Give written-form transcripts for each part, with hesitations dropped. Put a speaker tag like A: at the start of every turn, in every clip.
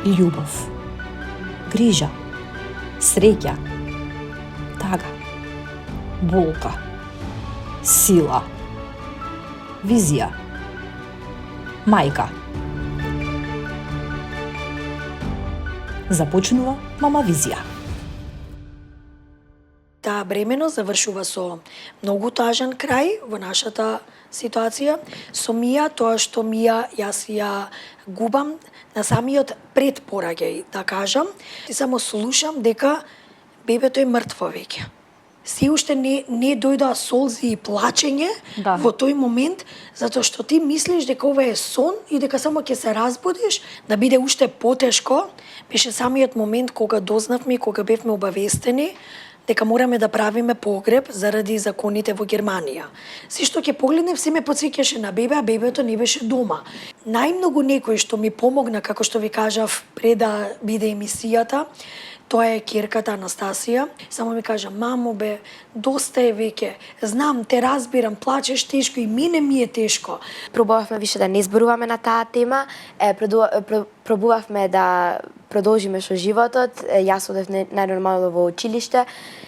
A: љубов, грижа, среќа, тага, болка, сила, визија, мајка. Започнува Мама Визија.
B: Таа бременост завршува со многу тажен крај во нашата ситуација. Со Мија, тоа што Мија јас ја губам на самиот пред пораѓај, да кажам, и само слушам дека бебето е мртво веќе. Се уште не дојдоа солзи и плачење во тој момент, затоа што ти мислиш дека ова е сон и дека само ќе се разбудиш, да биде уште потешко. Беше самиот момент кога дознавме и кога бевме обавестени дека мораме да правиме погреб заради законите во Германија. Се што ќе погледнев, се ме потсеќаше на бебе, а бебето не беше дома. Најмногу некој што ми помогна, како што ви кажав пред да биде емисијата, тоа е ќерката Анастасија. Само ми кажа: мамо бе, доста е веќе. Знам, те разбирам, плачеш тешко и мене ми е тешко.
C: Пробувавме више да не зборуваме на таа тема, пробувавме да продолжиме со животот. Јас одев најнормално во училиште.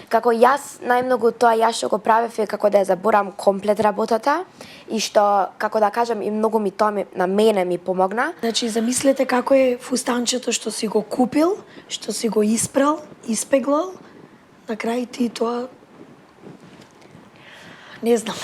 C: Како јас најмногу тоа јас што го правев е како да ја заборам комплет работата и што, како да кажам, и многу ми тоа на мене ми помогна.
B: Значи, замислете како е фустанчето што си го купил, што си го испрал, испеглал, на крај ти тоа не знам.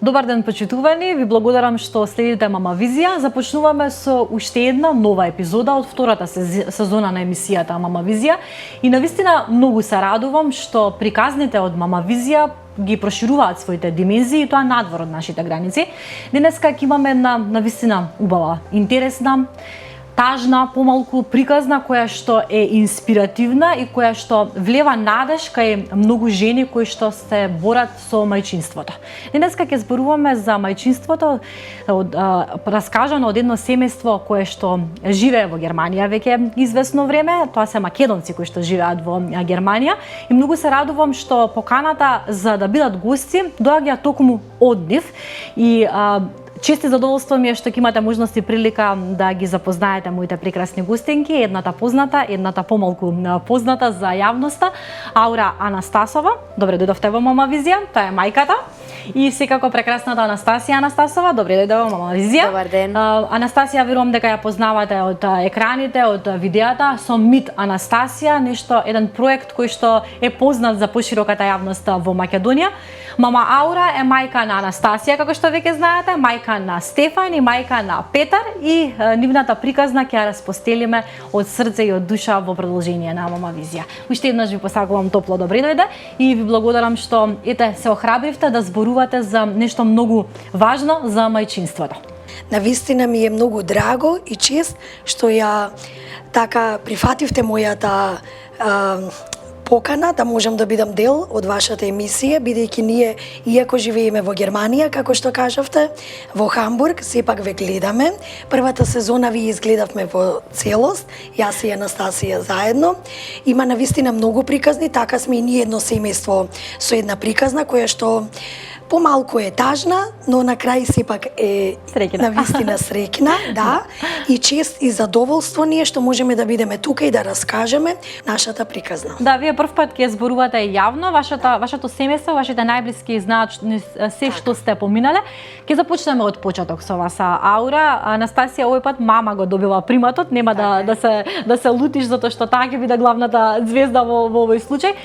A: Добар ден, почитувани, ви благодарам што следите Мама Визија. Започнуваме со уште една нова епизода од втората сезона на емисијата Мама Визија и навистина многу се радувам што приказните од Мама Визија ги прошируваат своите димензии и тоа надвор од нашите граници. Денеска ќе имаме една навистина убава, интересна, тажна, помалку приказна, која што е инспиративна и која што влева надеж кај многу жени кои што се борат со мајчинството. Денеска ќе зборуваме за мајчинството, раскажано од едно семејство кое што живее во Германија веќе известно време. Тоа се македонци кои што живеат во Германија и многу се радувам што поканата за да бидат гости доаѓа токму од нив и чест и задоволство ми е што ќе имате можност и прилика да ги запознаете моите прекрасни гостинки, едната позната, едната помалку позната за јавноста, Аура Анастасова. Добре дојдовте во Мама Визија, тоа е мајката. И секако прекрасната Анастасија Анастасова. Добре дојде во Мама Визија.
C: Добар ден.
A: Анастасија, верувам дека ја познавате од екраните, од видеата со Мит Анастасија, еден проект кој што е познат за пошироката јавност во Македонија. Мама Аура е мајка на Анастасија, како што веќе знаете, мајка на Стефан и мајка на Петар и нивната приказна ќе ја распостелиме од срце и од душа во продолжение на Мама Визија. Уште еднаш ви посакувам топло добре дојде и ви благодарам што се охрабривте да зборувате за нешто многу важно за мајчинството.
B: Навистина ми е многу драго и чест што ја така прифативте мојата покана да можам да бидам дел од вашата емисија, бидејќи ние, иако живееме во Германија, како што кажавте, во Хамбург, сепак ве гледаме. Првата сезона ви изгледавме во целост, јас и Анастасија заедно. Има навистина многу приказни, така сме и ние едно семејство со една приказна која што помалку е тажна, но на крај сепак е навистина среќна, да, и чест и задоволство ние што можеме да бидеме тука и да раскажеме нашата приказна.
A: Да, вие првпат ќе зборувате јавно, вашето семејство, вашите најблиски знаат се што сте поминале. Ќе започнеме од почеток со вас, Аура. Анастасија, овој пат мама го добила приматот, нема да се лутиш затоа што таа ќе биде главната звезда во овој случај.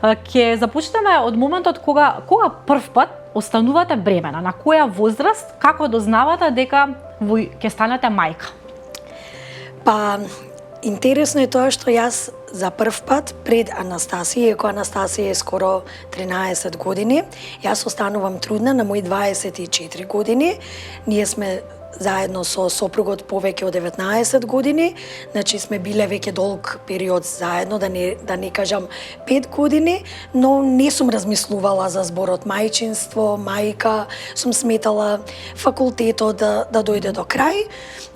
A: Ќе започнеме од моментот кога првпат останувате бремена, на која возраст, како дознавате дека ќе станете мајка?
B: Па, интересно е тоа што јас за прв пат пред Анастасија, иако Анастасија е скоро 13 години, јас останувам трудна на мои 24 години. Ние сме заедно со сопругот повеќе од 19 години, значи сме биле веќе долг период заедно, да не кажам 5 години, но не сум размислувала за зборот мајчинство, мајка, сум сметала факултетот да дојде до крај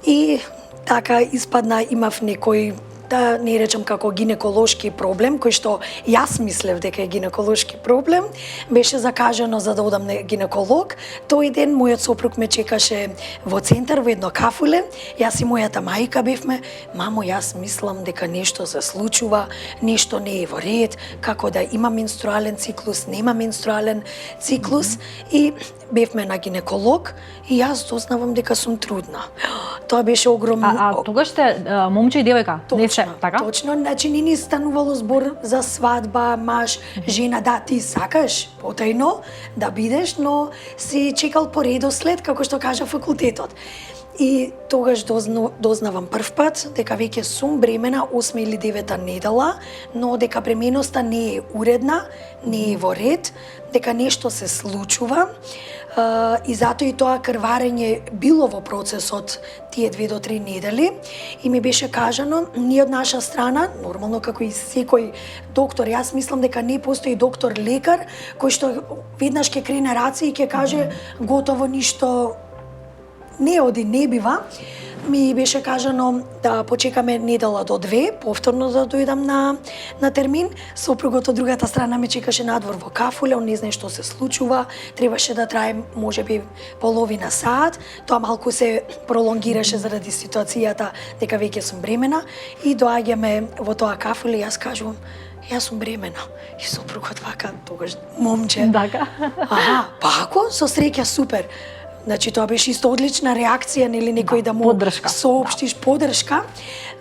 B: и така испадна, имав некој, да не речам како гинеколошки проблем, кој што јас мислев дека е гинеколошки проблем, беше закажано за да одам на гинеколог. Тој ден мојот сопруг ме чекаше во центар, во едно кафуле. Јас и мојата мајка бевме, мамо, јас мислам дека нешто се случува, нешто не е во ред, како да има менструален циклус, нема менструален циклус, и бевме на гинеколог и јас дознавам дека сум трудна. Тоа беше огромно.
A: А тогаш сте момче и девојка? Не се, така?
B: Точно, значи не ни станувало збор за свадба, маж, жена, да, ти сакаш потајно да бидеш, но си чекал по редослед, како што кажа факултетот. И тогаш дознавам прв пат дека веќе сум бремена 8 или 9 недела, но дека бременоста не е уредна, не е во ред, дека нешто се случува, и затоа и тоа крварење било во процесот тие 2 до 3 недели, и ми беше кажано, ние од наша страна, нормално како и секој доктор, јас мислам дека не постои доктор лекар кој што веднаш ќе крене раци и ќе каже готово, ништо не оди, не бива. Ми беше кажано да почекаме недела до 2, повторно да дојдам на термин. Сопругот од другата страна ме чекаше надвор во кафуле, он не знае што се случува, требаше да трае можеби половина сат, тоа малку се пролонгираше заради ситуацијата дека веќе сум бремена, и доаѓаме во тоа кафуле и јас кажувам, јас сум бремена. И сопругот вака, тогаш момче.
A: Така.
B: Аха, па ако, со среќа, супер. Значи, тоа беше исто одлична реакција, нели, некој да му
A: поддршка.
B: соопштиш поддршка,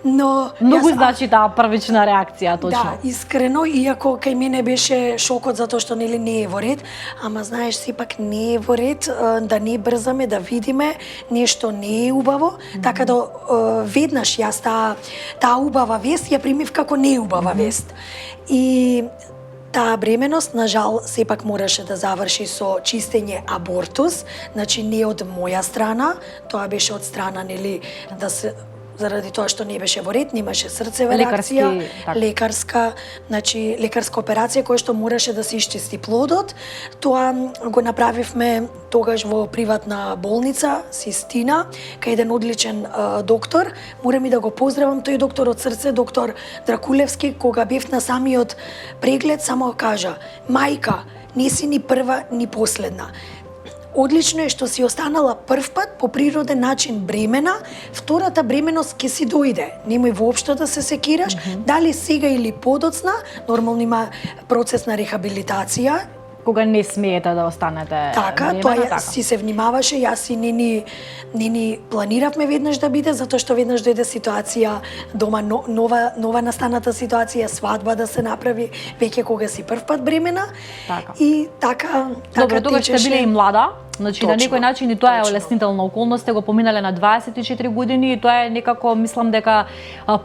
B: но
A: Многу значи таа првична реакција, точно.
B: да, искрено, иако кај мене беше шокот затоа што нели не е во ред, ама знаеш, сепак не е во ред, да не брзаме, да видиме, нешто не е убаво, така да веднаш јас таа убава вест ја примив како не убава вест. И таа бременост, на жал, сепак мораше да заврши со чистење абортус, значи не од моја страна, тоа беше од страна, нели, да се, заради тоа што не беше во ред, немаше срцева реакција, лекарска, значи лекарска операција која што мораше да се исчисти плодот. Тоа го направивме тогаш во приватна болница Систина, кај еден одличен доктор. Морам и да го поздравам тој доктор од срце, доктор Дракулевски, кога бев на самиот преглед, само кажа: мајка, не си ни прва ни последна. Одлично е што си останала прв пат по природен начин бремена, втората бременост ќе си дојде. Немој воопшто да се секираш, дали сега или подоцна, нормално има процес на рехабилитација.
A: Кога не смеете да останете
B: Така,
A: бремена,
B: тоа
A: така.
B: си се внимаваше, јас и не ни планиравме веднаш да биде, затоа што веднаш дојде ситуација дома, нова настаната ситуација, свадба да се направи, веќе кога си прв пат бремена.
A: Така.
B: И така
A: Добро, тогаш сте биле и млада, значи на
B: Точно,
A: некој начин и тоа е
B: точно.
A: олеснителна околност, сте го поминале на 24 години и тоа е некако, мислам дека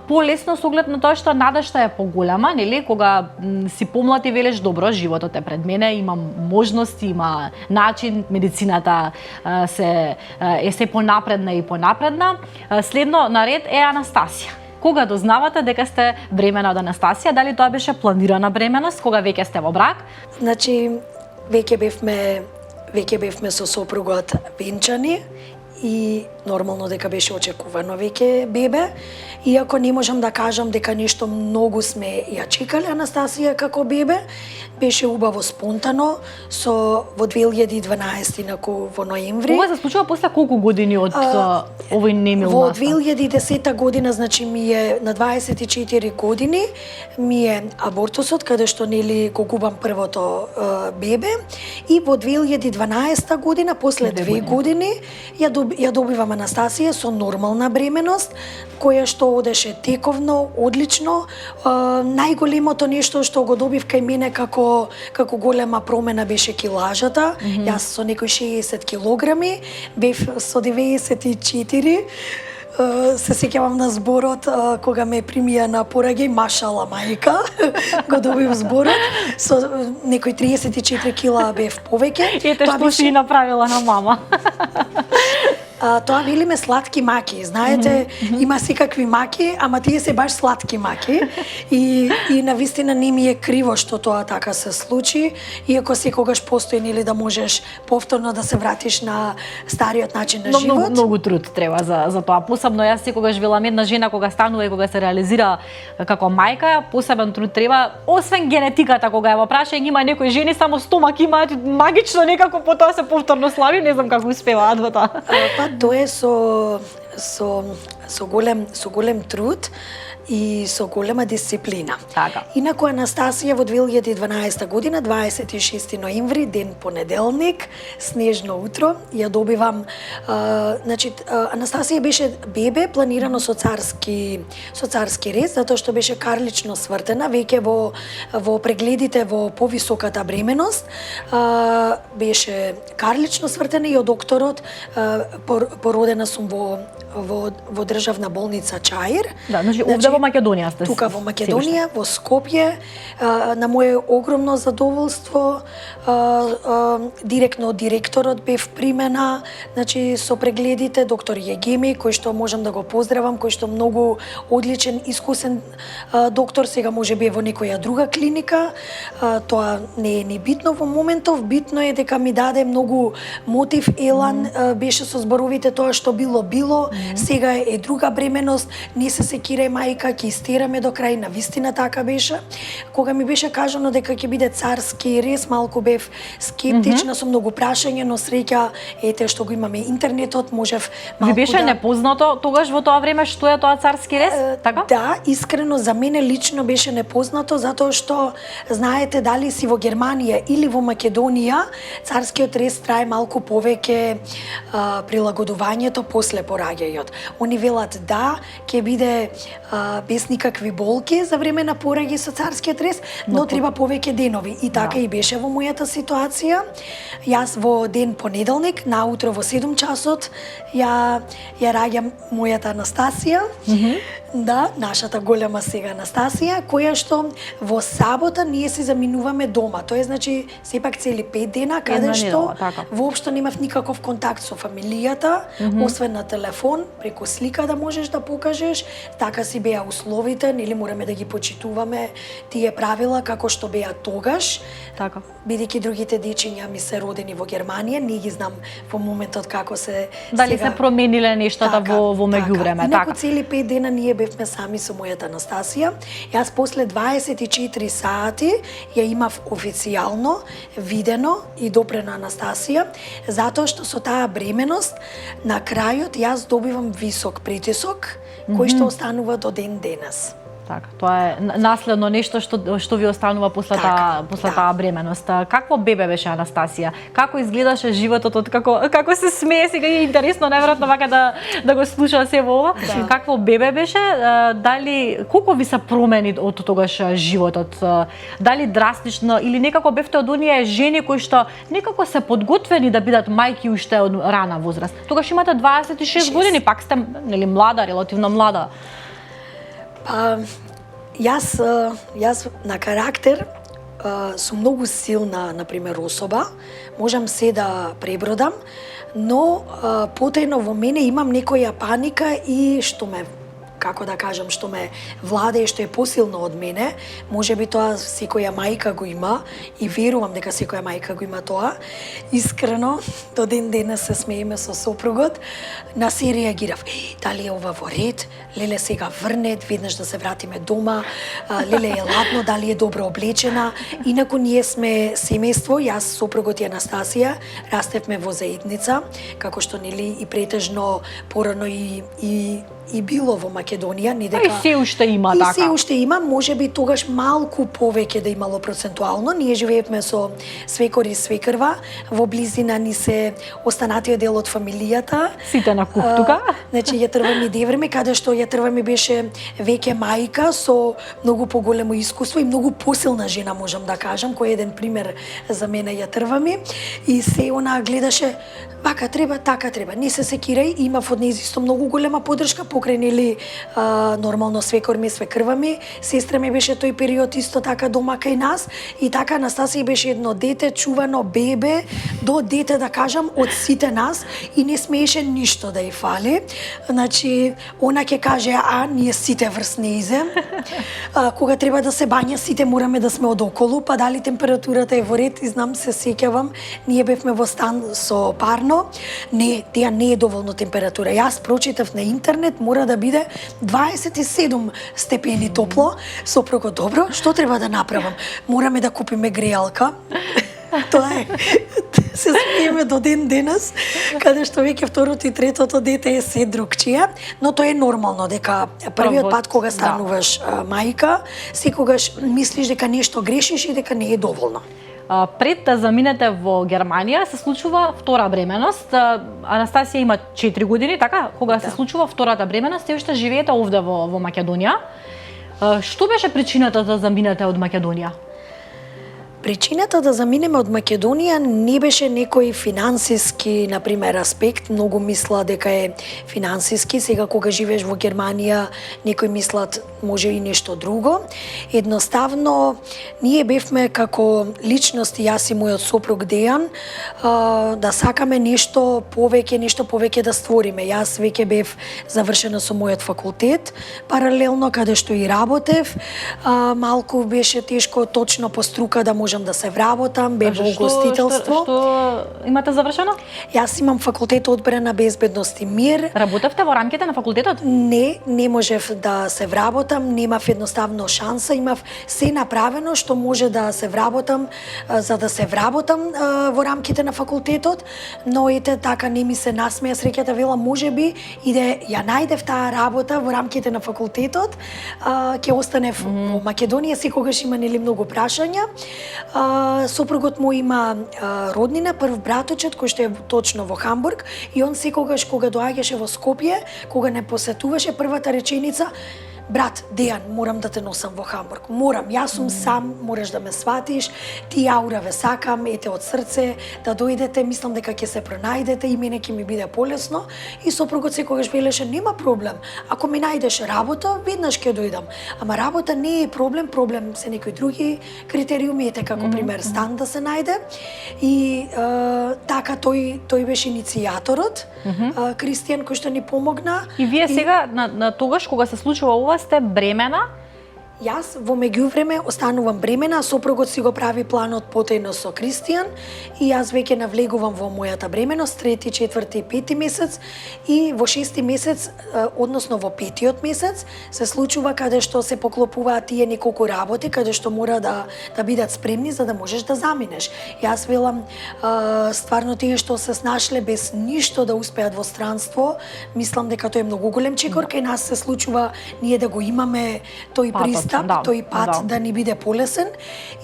A: полесно со оглед на тоа што надежта е поголема, нели, кога си помлад и велиш добро, животот е пред мене, имам можности, има начин, медицината е се понапредна и понапредна. Следно наред е Анастасија. Кога дознавате дека сте бремена од Анастасија, дали тоа беше планирана бременост, кога веќе сте во брак?
B: Значи, веќе бевме со сопругот венчани и нормално дека беше очекувано веќе бебе. Иако не можам да кажам дека нешто многу сме ја чекале Анастасија како бебе, беше убаво спонтано, во 2012 во ноември.
A: Ова се случува после колку години од овој немил
B: Во
A: настан?
B: 2010 година, значи ми е на 24 години, ми е абортусот, каде што нели го губам првото бебе, и во 2012 година, после 2 години, ја добивам Анастасија со нормална бременост, која што одеше тековно, одлично. Најголемото нешто што го добив кај мене како голема промена беше килажата. Јас со некои 60 килограми, бев со 94. Се сеќавам на зборот кога ме примија на пораѓај, машала мајка, го добив зборот, со некои 34 кила бев повеќе.
A: Ете што си направила на мама.
B: Тоа велиме сладки маки. Знаете, има секакви маки, ама тие се баш сладки маки. И навистина не ми е криво што тоа така се случи, иако секогаш постои нели да можеш повторно да се вратиш на стариот начин на живот.
A: Многу труд треба за тоа. Посебно јас секогаш велам, една жена кога станува и кога се реализира како мајка, посебен труд треба, освен генетиката кога е во прашање, има некои жени само стомак имаат магично некако потоа се повторно слаби, не знам како успеваат во тоа.
B: Па тоа е со голем труд и со голема дисциплина.
A: Така.
B: Инаку Анастасија во 2012 година, 26 ноември, ден понеделник, снежно утро, ја добивам, Анастасија беше бебе планирано со царски рез, затоа што беше карлично свртена, веќе во прегледите во повисоката бременост, беше карлично свртена и од докторот породена сум во државна болница Чаир.
A: Да, значи овде во Македонија сте.
B: Тука во Македонија, во Скопје, на моје огромно задоволство, директно од директорот бев примена, значи со прегледите доктор Јегеми, кој што можам да го поздравам, кој што многу одличен, искусен доктор, сега може би е во некоја друга клиника, тоа не е ни битно во моментов, битно е дека ми даде многу мотив, елан, беше со зборовите тоа што било, сега е друга бременост, не се секира мајка, ќе истераме до крај, навистина така беше. Кога ми беше кажано дека ќе биде царски рез, малку бев скептична, со многу прашања, но среќа ете што го имаме интернетот, можев малку
A: Ви беше непознато тогаш во тоа време што е тоа царски рез, така?
B: Да, искрено за мене лично беше непознато затоа што знаете дали си во Германија или во Македонија, царскиот рез трае малку повеќе прилагодувањето после пораѓајот. Они велат да, ќе биде без никакви болки за време на пораѓај со царскиот рез, но треба повеќе денови. И така и беше во мојата ситуација. Јас во ден понеделник, наутро во 7 часот, ја раѓам мојата Анастасија. Да, нашата голема сега Анастасија, која што во сабота ние се заминуваме дома. Тоа е значи сепак цели 5 дена каде што воопшто немав никаков контакт со фамилијата, освен на телефон, преку слика да можеш да покажеш. Така си беа условите, нели мораме да ги почитуваме тие правила како што беа тогаш.
A: Така.
B: Бидејќи другите дечиња ми се родени во Германија, не ги знам во моментот како се
A: дали сега се промениле нештата во меѓувреме, така.
B: Инаку цели 5 дена ние бевме сами со мојата Анастасија. Јас после 24 сати ја имав официјално видено и допрена Анастасија, затоа што со таа бременост на крајот јас добивам висок притисок кој што останува до ден денес.
A: Така, тоа е наследно нешто што ви останува после таа бременост. Какво бебе беше Анастасија? Како изгледаше животот од како се смее, сега е интересно неверојатно вака да го слуша се во ова. Да. Какво бебе беше? Дали колку ви се промени од тогаш животот? Дали драстично или некако бевте од оние жени кои што некако се подготвени да бидат мајки уште од рана возраст? Тогаш имате 26 години, пак сте нели млада, релативно млада.
B: Па, јас на карактер сум многу силна, например, особа, можам се да пребродам, но потајно во мене имам некоја паника и што ме како да кажам, што ме владее, што е посилно од мене, можеби тоа секоја мајка го има и верувам дека секоја мајка го има тоа. Искрено, до ден денес се смееме со сопругот, на се реагирав. Дали е ова во ред? Леле сега врнет, веднаш да се вратиме дома. Леле е ладно, дали е добро облечена. Инаку ние сме семејство, јас, сопругот и Анастасија, растевме во заедница, како што нели и претежно порано и било во Македонија, не дека...
A: И се уште има така.
B: И се уште има, можеби тогаш малку повеќе да имало процентуално. Ние живеевме со свекор и свекрва, во близина ни се останатиот дел од фамилијата.
A: Сите на куп тука.
B: Значи, Јатрва ми Деврме, каде што Јатрва ми беше веќе мајка со многу поголемо искуство и многу посилна жена, можам да кажам, кој е еден пример за мене Јатрва ми. И се она гледаше, вака треба, така треба, не се секирај, имав од нејзисто многу голема поддршка, покрај нели нормално свекор ми, свекрва ми, сестра ми беше тој период исто така дома кај нас и така Анастасија беше едно дете чувано бебе до дете да кажам од сите нас и не смееше ништо да ја фали. Значи она ќе каже ние сите врз неизе. Кога треба да се бања сите мораме да сме одоколу, па дали температурата е во ред и знам се сеќавам, ние бевме во стан со парно. Не, таа не е доволно температура. Јас прочитав на интернет мора да биде 27 степени топло. Сопругот, добро, што треба да направам? Мораме да купиме грејалка. Тоа е. Се смееме до ден денес, каде што веќе второто и третото дете е се другчија, но тоа е нормално дека првиот пат кога стануваш мајка, секогаш мислиш дека нешто грешиш и дека не е доволно.
A: Пред да заминете во Германија се случува втора бременост. Анастасија има 4 години, така? Кога се случува втората бременост, и уште живеете овде во Македонија. Што беше причината да заминете од Македонија?
B: Причината да заминеме од Македонија не беше некој финансиски, например, аспект. Многу мисла дека е финансиски. Сега кога живееш во Германија, некои мислат може и нешто друго. Едноставно, ние бевме како личности, јас и мојот сопруг Дејан, да сакаме нешто повеќе да створиме. Јас веќе бев завршена со мојот факултет, паралелно каде што и работев. Малку беше тешко точно по струка да можам да се вработам, бев во угостителство.
A: Што имате завршено?
B: Јас имам факултет одбрана, безбедност и мир.
A: Работевте во рамките на факултетот?
B: Не можев да се вработам, немав едноставно шанса, имав се направено што може да се вработам, за да се вработам во рамките на факултетот, но ете така не ми се насмеа среќата, вела можеби и да ја најдев таа работа во рамките на факултетот, ќе останев во Македонија, секогаш има нели многу прашања. Сопругот му има роднина, прв браточет кој што е точно во Хамбург и он секогаш кога доаѓаше во Скопје, кога не посетуваше, првата реченица: брат, Дејан, морам да те носам во Хамбург. Морам, јас сум сам, мораш да ме сватиш, ти Аура ве сакам, ете од срце, да дојдете, мислам дека ќе се пронајдете и мене ќе ми биде полесно. И сопругот секогаш велеше, нема проблем. Ако ми најдеш работа, веднаш ќе дојдам. Ама работа не е проблем, проблем се некои други критериуми, ете како пример стан да се најде. И така тој беше иницијаторот, Кристијан, кој што ни помогна.
A: И вие сега на тогаш кога се случува ова сте бремена?
B: Јас во меѓувреме останувам бремена, сопругот си го прави планот потајно со Кристијан и јас веќе навлегувам во мојата бременост, 3, 4, 5 месец и во 6 месец, односно во 5-тиот месец, се случува каде што се поклопуваат тие неколку работи, каде што мора да бидат спремни за да можеш да заминеш. Јас велам, стварно тие што се снашле без ништо да успеат во странство, мислам дека тоа е многу голем чекор, кај нас се случува ние да го имаме тој пристап, тој пат да ни биде полесен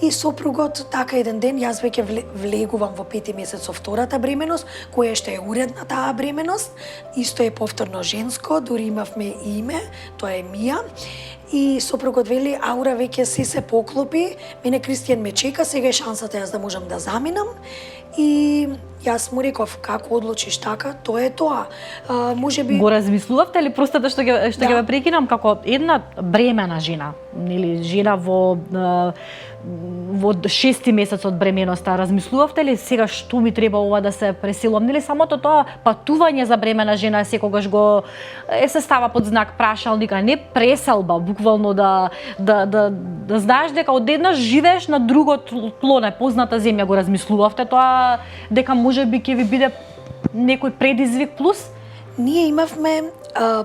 B: и сопругот така еден ден јас веќе влегувам во 5 месец со втората бременост, која што е уредна таа бременост, исто е повторно женско, дури имавме име, тоа е Мија. И сопругот вели, Аура веќе се поклопи, мене Кристијан ме чека, сега е шансата јас да можам да заминам. И јас му реков, како одлучиш така, тоа е тоа. Можеби
A: го размислувавте ли просто што ќе ве прекинам како една бремена жена, нели жена во 6 месец од бременоста, размислувавте ли сега што ми треба ова да се преселувам, нели самото тоа патување за бремена жена секогаш го се става под знак прашалник, а не преселба, буквално да знаеш дека одеднаш живееш на друго тло, непозната земја, го размислувавте тоа дека можеби ќе ви биде некој предизвик плюс?
B: Ние имавме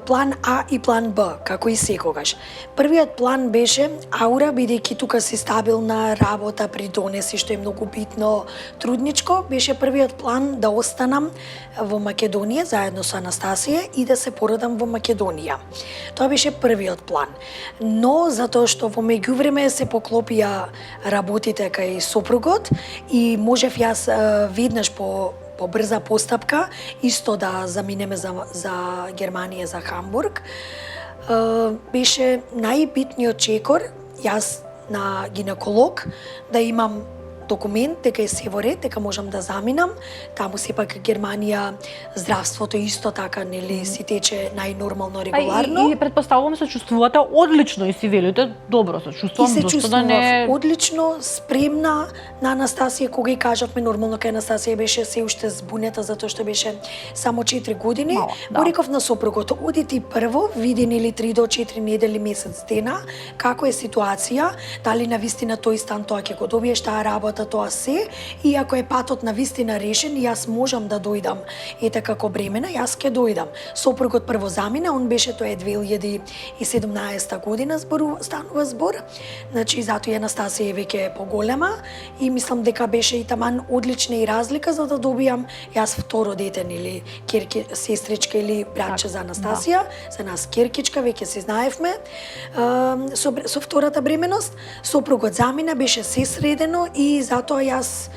B: план А и план Б, како и секогаш. Првиот план беше Аура, бидејќи тука си стабилна работа, придонеси, што е многу битно, трудничко, беше првиот план да останам во Македонија заедно со Анастасија и да се породам во Македонија. Тоа беше првиот план. Но затоа што во меѓувреме се поклопија работите кај сопругот и можев јас веднаш по брза постапка, исто да заминеме за Германија, за Хамбург. Беше најбитниот чекор, јас на гинеколог, да имам документ дека е се во ред, дека можам да заминам. Таму сепак Германија здравството исто така нели си тече најнормално регуларно.
A: И претпоставувам се чувствувате одлично и си велите добро се чувствувам,
B: И се
A: зошто
B: чувствував
A: да не
B: одлично, спремна на Анастасија, кога и кажавме нормално кај Анастасија беше се уште збунета затоа што беше само 4 години.
A: Мала, да.
B: Го реков на сопругот, оди ти прво, види нели 3 до 4 недели, месец дена, како е ситуација, дали на вистина тој стан тоа ќе го добиеш, таа работа, тоа се, и ако е патот на вистина решен, и јас можам да дојдам ете како бремена, јас ќе дојдам. Сопругот прво замина, он беше тоа е 2017 година станува збор. Значи затоа и Анастасија е веќе поголема и мислам дека беше и таман одлична и разлика за да добијам јас второ дете или сестричка или братче за Анастасија, за нас керкичка, веќе се знаевме со втората бременост. Сопругот замина, беше се средено и затоа јас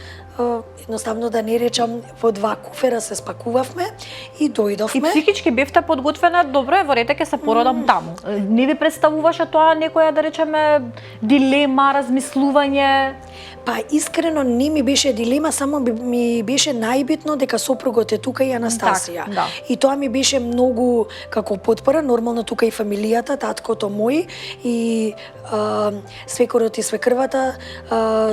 B: едноставно да не речам во 2 куфера се спакувавме и
A: И
B: дојдовме.
A: психички бевте подготвена, добро е, во рете ќе се породам таму. Не ви представуваше тоа некоја, да речеме, дилема, размислување?
B: Па искрено не ми беше дилема, само ми беше најбитно дека сопругот е тука и Анастасија.
A: Так, да.
B: И тоа ми беше многу како потпора, нормално тука и фамилијата, таткото мој и свекорот и свекрвата,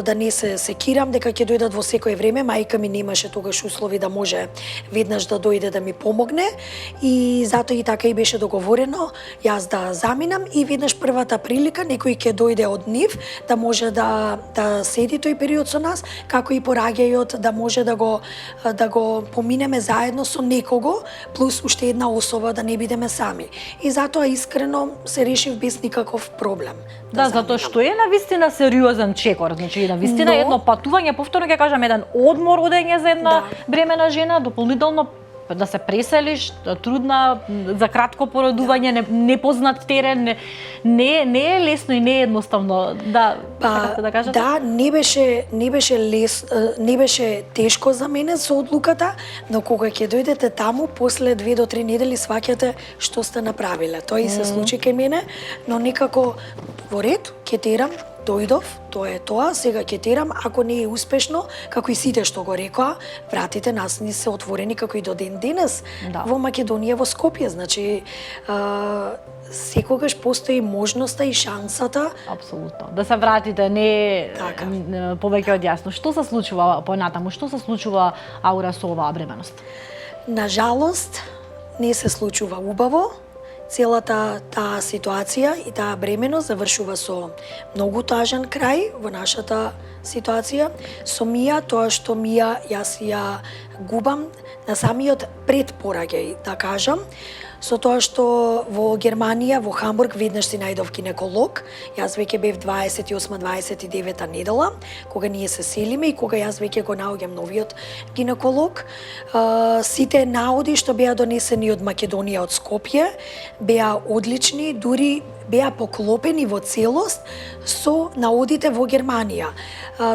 B: да не се секирам дека ќе дојдат во секое време. Мајка ми немаше тогаш услови да може веднаш да дојде да ми помогне и затоа и така и беше договорено јас да заминам и веднаш првата прилика некој ќе дојде од нив да може да седи тој период со нас, како и пораѓајот да може да го поминеме заедно со некого, плюс уште една особа да не бидеме сами. И затоа искрено се решив без никаков проблем.
A: Да, затоа што е навистина сериозен чекор, значи навистина
B: Но-
A: едно патување, повторно ќе кажам, еден одмор одење за една
B: Да.
A: бремена жена, дополнително да се преселиш, трудна, за кратко породување, непознат терен, не е лесно и не е едноставно. Да, сакате да кажете?
B: Да, не беше тешко за мене со одлуката, но кога ќе дојдете таму, после 2 до 3 недели сваќате што сте направиле. Тоа и се случи кај мене, но некако во ред, ќе терам, дојдов, тоа е тоа, сега ќе терам, ако не е успешно, како и сите што го рекоа, вратите нас ни се отворени како и до ден денес
A: Да.
B: во Македонија, во Скопје, значи секогаш постои можноста и шансата.
A: Апсолутно. Да се вратите, не
B: Така.
A: повеќе од јасно. Што се случува понатаму? Што се случува, Аура, со оваа бременост?
B: На жалост, не се случува убаво. Целата таа ситуација и таа бременост завршува со многу тажен крај во нашата ситуација. Со Мија, тоа што Мија јас ја губам на самиот предпораѓај, да кажам, со тоа што во Германија, во Хамбург, веднаш си најдов гинеколог. Јас веќе бев 28-29 недела, кога ние се селиме и кога јас веќе го наоѓам новиот гинеколог. Сите наоди што беа донесени од Македонија, од Скопје, беа одлични, дури беа поклопени во целост со наодите во Германија.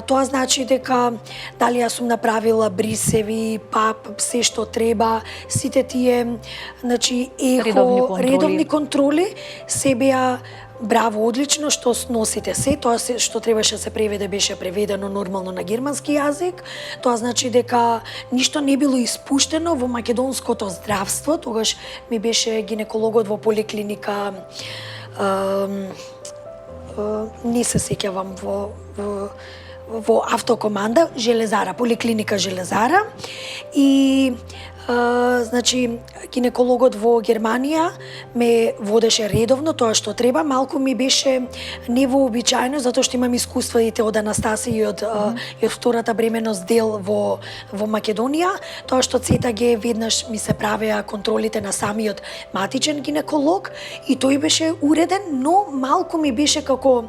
B: Тоа значи дека дали јас сум направила брисеви, пап, се што треба, сите тие, значи, редовни контроли, се беа браво, одлично, што носите се, тоа се, што требаше да се преведе, беше преведено нормално на германски јазик. Тоа значи дека ништо не било испуштено во македонското здравство, тогаш ми беше гинекологот во поликлиника, не се сеќавам во автокоманда, Железара, поликлиника Железара, и значи гинекологот во Германија ме водеше редовно, тоа што треба. Малку ми беше невообичаено затоа што имам искуствите од Анастасија и од втората бременост дел во Македонија, тоа што ЦТГ веднаш ми се правеа контролите на самиот матичен гинеколог и тој беше уреден, но малку ми беше како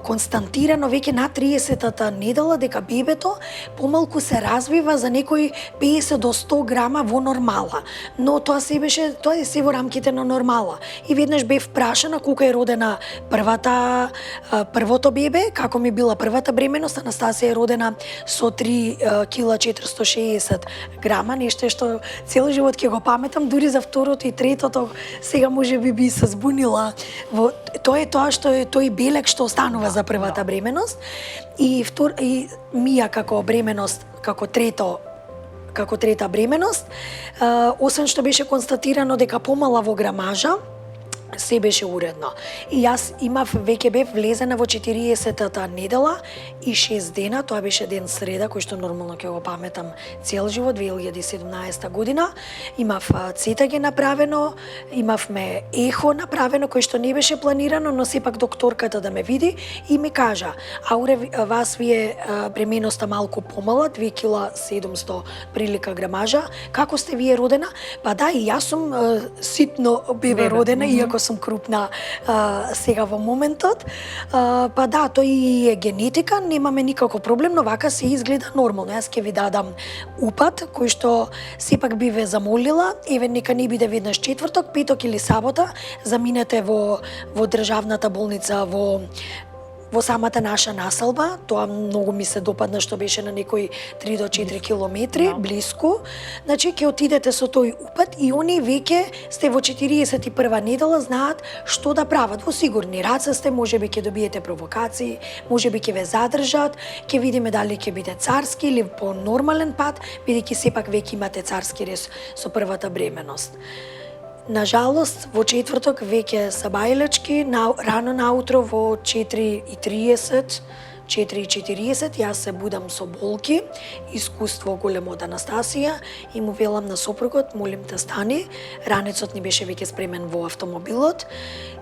B: константирано веќе на 30-та недела дека бебето помалку се развива за некои 50 до 100 грами ама во нормала. Но тоа е се во рамките на нормала. И веднаш бев прашана колку е родена првото бебе, како ми била првата бременост. Анастасија е родена со 3 кила 460 грама, нешто што цел живот ќе го паметам, дури за второто и третото сега можеби би се збунила. Тоа е тоа што е тој белек што останува за првата бременост. И Мија како бременост, како трета бременост, освен што беше констатирано дека помала во грамажа, се беше уредно. И јас веќе бев влезена во 40-та недела и 6 дена, тоа беше ден среда, кој што нормално ќе го паметам цел живот, 2017 година. Имав ЦТГ направено, имавме ехо направено, кој што не беше планирано, но сепак докторката да ме види и ми кажа: "Ауре, вас ви е бременоста малку помала, 2 кила 700 прилика грамажа, како сте вие родена?" Па да, и јас сум ситно бебе родена, иако сум крупна сега во моментот. Па да, тој е генетика, немаме никаков проблем, но вака се изгледа нормално. Јас ќе ви дадам упат, кој што сепак би ве замолила, еве нека не биде веднаш четврток, петок или сабота, заминете во државната болница во самата наша населба. Тоа многу ми се допадна што беше на некои 3 до 4 километри, блиску. Значи, ќе отидете со тој упат и они веќе сте во 41 недела, знаат што да прават. Во сигурни раце сте, можеби ќе добиете провокации, можеби ќе ве задржат, ќе видиме дали ќе биде царски или по нормален пат, бидејќи сепак веќе имате царски рез со првата бременост. Нажалост, во четврток веќе са бајлечки, рано наутро во 4:30, 4:40, јас се будам со болки, искуство големо од Анастасија и му велам на сопругот, молим те стани, ранецот ни беше веќе спремен во автомобилот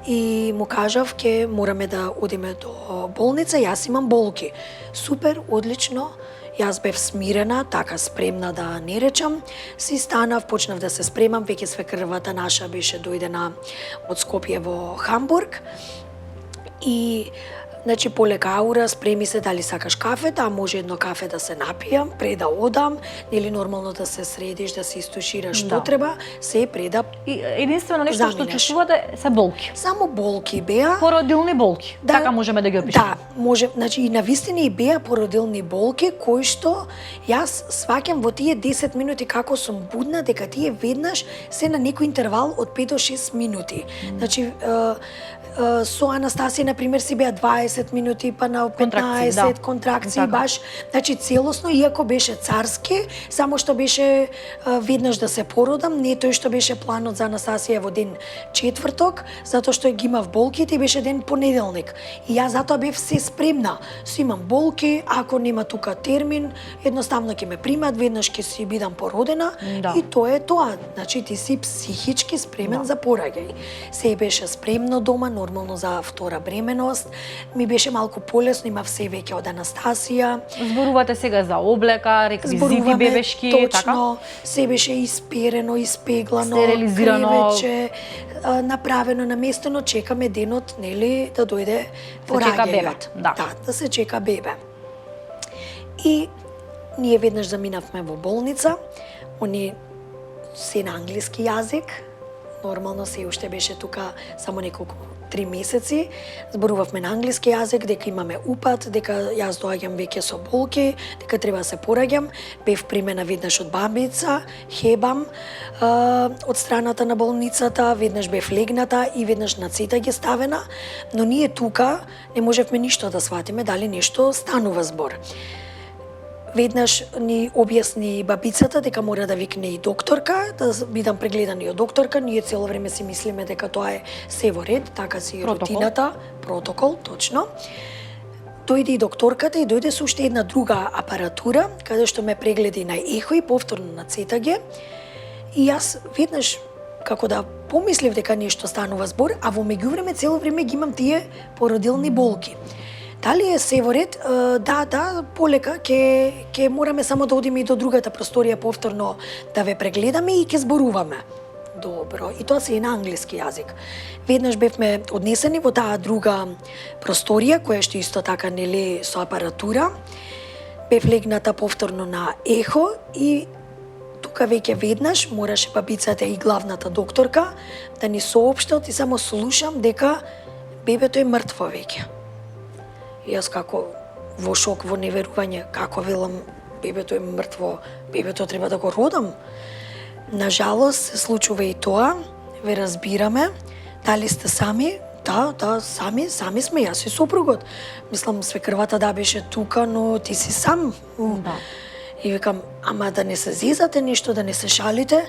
B: и му кажав ке мораме да одиме до болница, јас имам болки. Супер, одлично. Јас бев смирена, така спремна да не речам. Си станав, почнав да се спремам, веќе свекрвата наша беше дојдена од Скопје во Хамбург. И значи полека Аура, спреми се дали сакаш кафе, да може едно кафе да се напијам, пред да одам, или нормално да се средиш, да се истушираш што треба, се пред да
A: И единствено нешто што чувствувате се болки.
B: Само болки беа.
A: Породилни болки.
B: Да,
A: така можеме да ги опишеме.
B: Да, може, значи и навистина и беа породилни болки кои што јас сваќам во тие 10 минути како сум будна, дека тие веднаш се на некој интервал од 5 до 6 минути. Значи со Анастасија на пример си беа 20 минути, па на 15 контракции, баш, значи целосно, иако беше царски, само што беше веднаш да се породам, не тој што беше планот за Анастасија во ден четврток, затоа што ги имав болките и беше ден понеделник. И јас затоа бев се спремна. Си имам болки, ако нема тука термин, едноставно ќе ме примат, веднаш ќе си бидам породена и тоа е тоа. Значи ти си психички спремен за пораѓај. Се беше спремно дома, нормално за втора бременост. Ми беше малку полесно, имав се веќе од Анастасија.
A: Зборувате сега за облека, реквизити бебешки,
B: точно, се беше исперено, испеглано,
A: стерилизирано,
B: кревече, направено, наместено, чекаме денот, нели, да дојде пораѓајот. Да се чека бебе. И ние веднаш заминавме во болница, они се на англиски јазик, нормално се уште беше тука само неколку 3 месеци, зборувавме на англиски јазик, дека имаме упат, дека јас доаѓам веќе со болки, дека треба да се пораѓам. Бев примена веднаш од бабица, Хебам, од страната на болницата, веднаш бев легната и веднаш на цета ги ставена, но ние тука не можевме ништо да сватиме дали нешто станува збор. Веднаш ни објасни бабицата дека мора да викне и докторка, да бидам прегледани од докторка. Ние цело време си мислиме дека тоа е се во ред, така си рутината, протокол, точно. Дојде и докторката и дојде со уште една друга апаратура, каде што ме прегледи на ехо и повторно на ЦТГ. И јас веднаш како да помислив дека нешто станува збор, а во меѓувреме цело време ги имам тие породилни болки. Дали е се во ред? Да, полека ќе мораме само да одиме и до другата просторија повторно да ве прегледаме и ќе зборуваме. Добро, и тоа се и на англиски јазик. Веднаш бевме однесени во таа друга просторија, која што исто така нели со апаратура. Бев легната повторно на ехо и тука веќе веднаш мораше бабицата и главната докторка да ни соопштат и само слушам дека бебето е мртво веќе. И јас како во шок, во неверување, како велам, бебето е мртво, бебето треба да го родам. Нажалост, се случува и тоа, ве разбираме, дали сте сами? Да, сами сме, јас и сопругот. Мислам, свекрвата да беше тука, но ти си сам.
A: Да.
B: И викам, ама да не се зезате нешто, да не се шалите,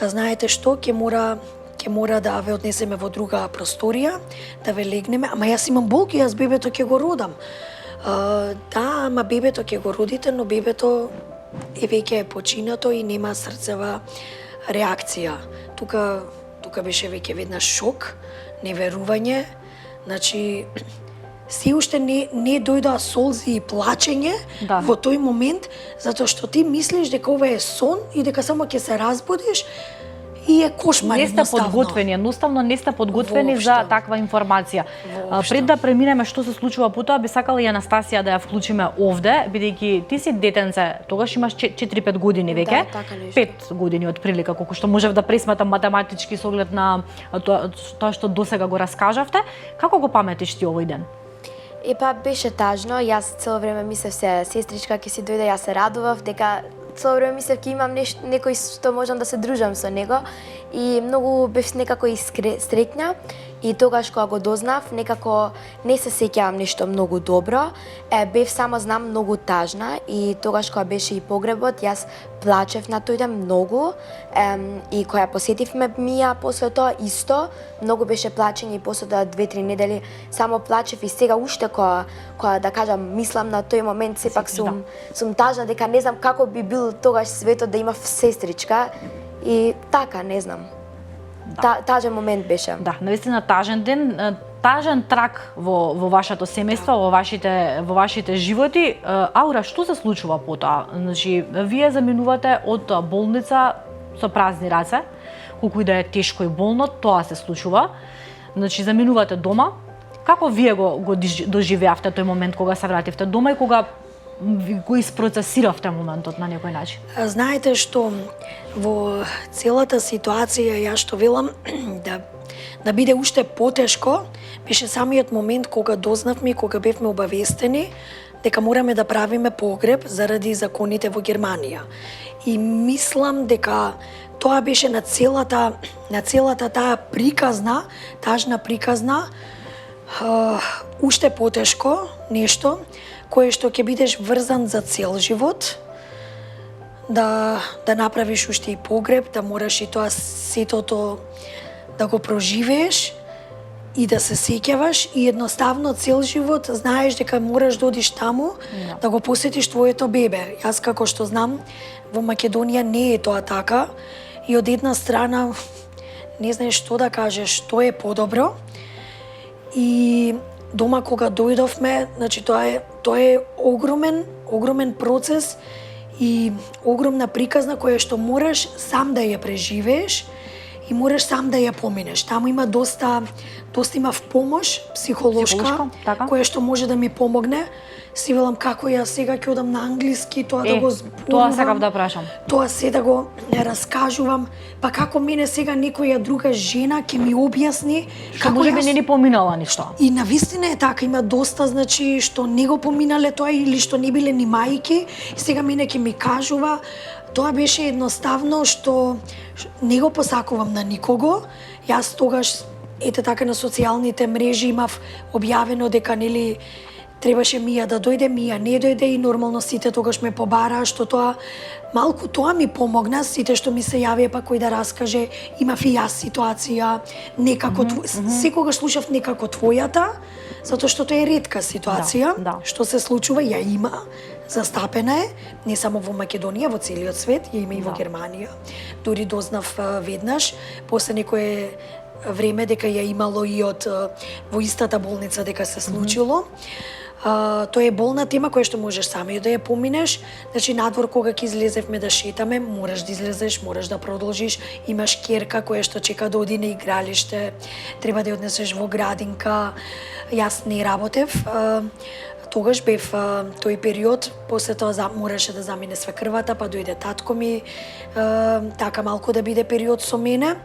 B: знаете што, ќе мора да ве однесеме во друга просторија, да ве легнеме, ама јас имам болки, јас бебето ќе го родам. Да, ама бебето ќе го родите, но бебето е веќе починато и нема срцева реакција. Тука беше веќе веднаш шок, неверување, значи се уште не дојдоа солзи и плачење во тој момент, затоа што ти мислиш дека ова е сон и дека само ќе се разбудиш и е кошмар едноставно.
A: Едноставно не сте подготвени за таква информација. Пред да преминеме што се случува потоа, би сакала и Анастасија да ја вклучиме овде, бидејќи ти си детенце, тогаш имаш 4-5 години веќе.
C: Да, така нешто.
A: 5 години од прилика, колку што можев да пресметам математички со оглед на тоа што досега го раскажавте. Како го паметиш ти овој ден?
C: Беше тажно, јас цело време мислев се сестричка ќе си дојде, јас се радував дека цело време мислев ќе имам некој што можам да се дружам со него и многу бев некако среќна и тогаш кога го дознав некако не се сеќавам нешто многу добро, бев само знам многу тажна и тогаш кога беше и погребот јас плачев на тој ден многу и кога ја посетивме Мија после тоа исто многу беше плачење и после тоа 2-3 недели само плачев и сега уште кога да кажам мислам на тој момент сепак сум тажна дека не знам како би бил тогаш светот да имав сестричка и така не знам. Тажен момент беше.
A: Да, навистина тажен ден, тажен трак во вашето семејство, во вашите животи. Аура, што се случува потоа? Значи, вие заминувате од болница со празни раце, колку и да е тешко и болно, тоа се случува. Значи, заминувате дома. Како вие го доживеавте тој момент кога се вративте дома и кога го испроцесиравте моментот на некој начин?
B: Знаете што, во целата ситуација, ја што велам, да биде уште потешко, беше самиот момент кога дознавме и кога бевме обавестени дека мораме да правиме погреб заради законите во Германија. И мислам дека тоа беше на целата таа тажна приказна, уште потешко нешто, кое што ќе бидеш врзан за цел живот, да направиш уште и погреб, да мораш и тоа сетото да го проживееш и да се сеќаваш и едноставно цел живот знаеш дека мораш да одиш таму да го посетиш твоето бебе. Јас како што знам, во Македонија не е тоа така и од една страна не знаеш што да кажеш, што е подобро. И дома кога дојдовме, значи тоа е огромен процес и огромна приказна која што мораш сам да ја преживееш и мораш сам да ја поминеш. Таму има доста имав помош психолошка
A: така?
B: Која што може да ми помогне. Си велам како ја сега ќе одам на англиски, тоа да го зборувам.
A: Тоа сакав да прашам.
B: Тоа се да го раскажувам, па како мене сега некоја друга жена ќе ми објасни
A: како можеби не ни поминала ништо.
B: И навистина е така, има доста значи што не го поминале тоа или што не биле ни мајки, сега мене ќе ми кажува. Тоа беше едноставно што не го посакувам на никого. Јас тогаш ете така на социјалните мрежи имав објавено дека нели требаше Мија да дојде, Мија не дојде и нормално сите тогаш ме побараа што тоа малку тоа ми помогна, сите што ми се јавија па кој да раскаже, имав и јас ситуација, некако секогаш слушав некако твојата, затоа што тоа е ретка ситуација, што се случува, ја има, застапена е, не само во Македонија, во целиот свет, ја има и во Германија. Дури дознав веднаш, после некое време дека ја имало и во истата болница дека се случило. Тоа е болна тема која што можеш самиот да ја поминеш. Значи надвор кога ќе излезевме да шетаме, мораш да излезеш, мораш да продолжиш. Имаш ќерка која што чека да оди на игралиште, треба да ја однесеш во градинка. Јас не работев тогаш бев тој период, после тоа мораше да замине свекрвата, па дојде татко ми, така малку да биде период со мене.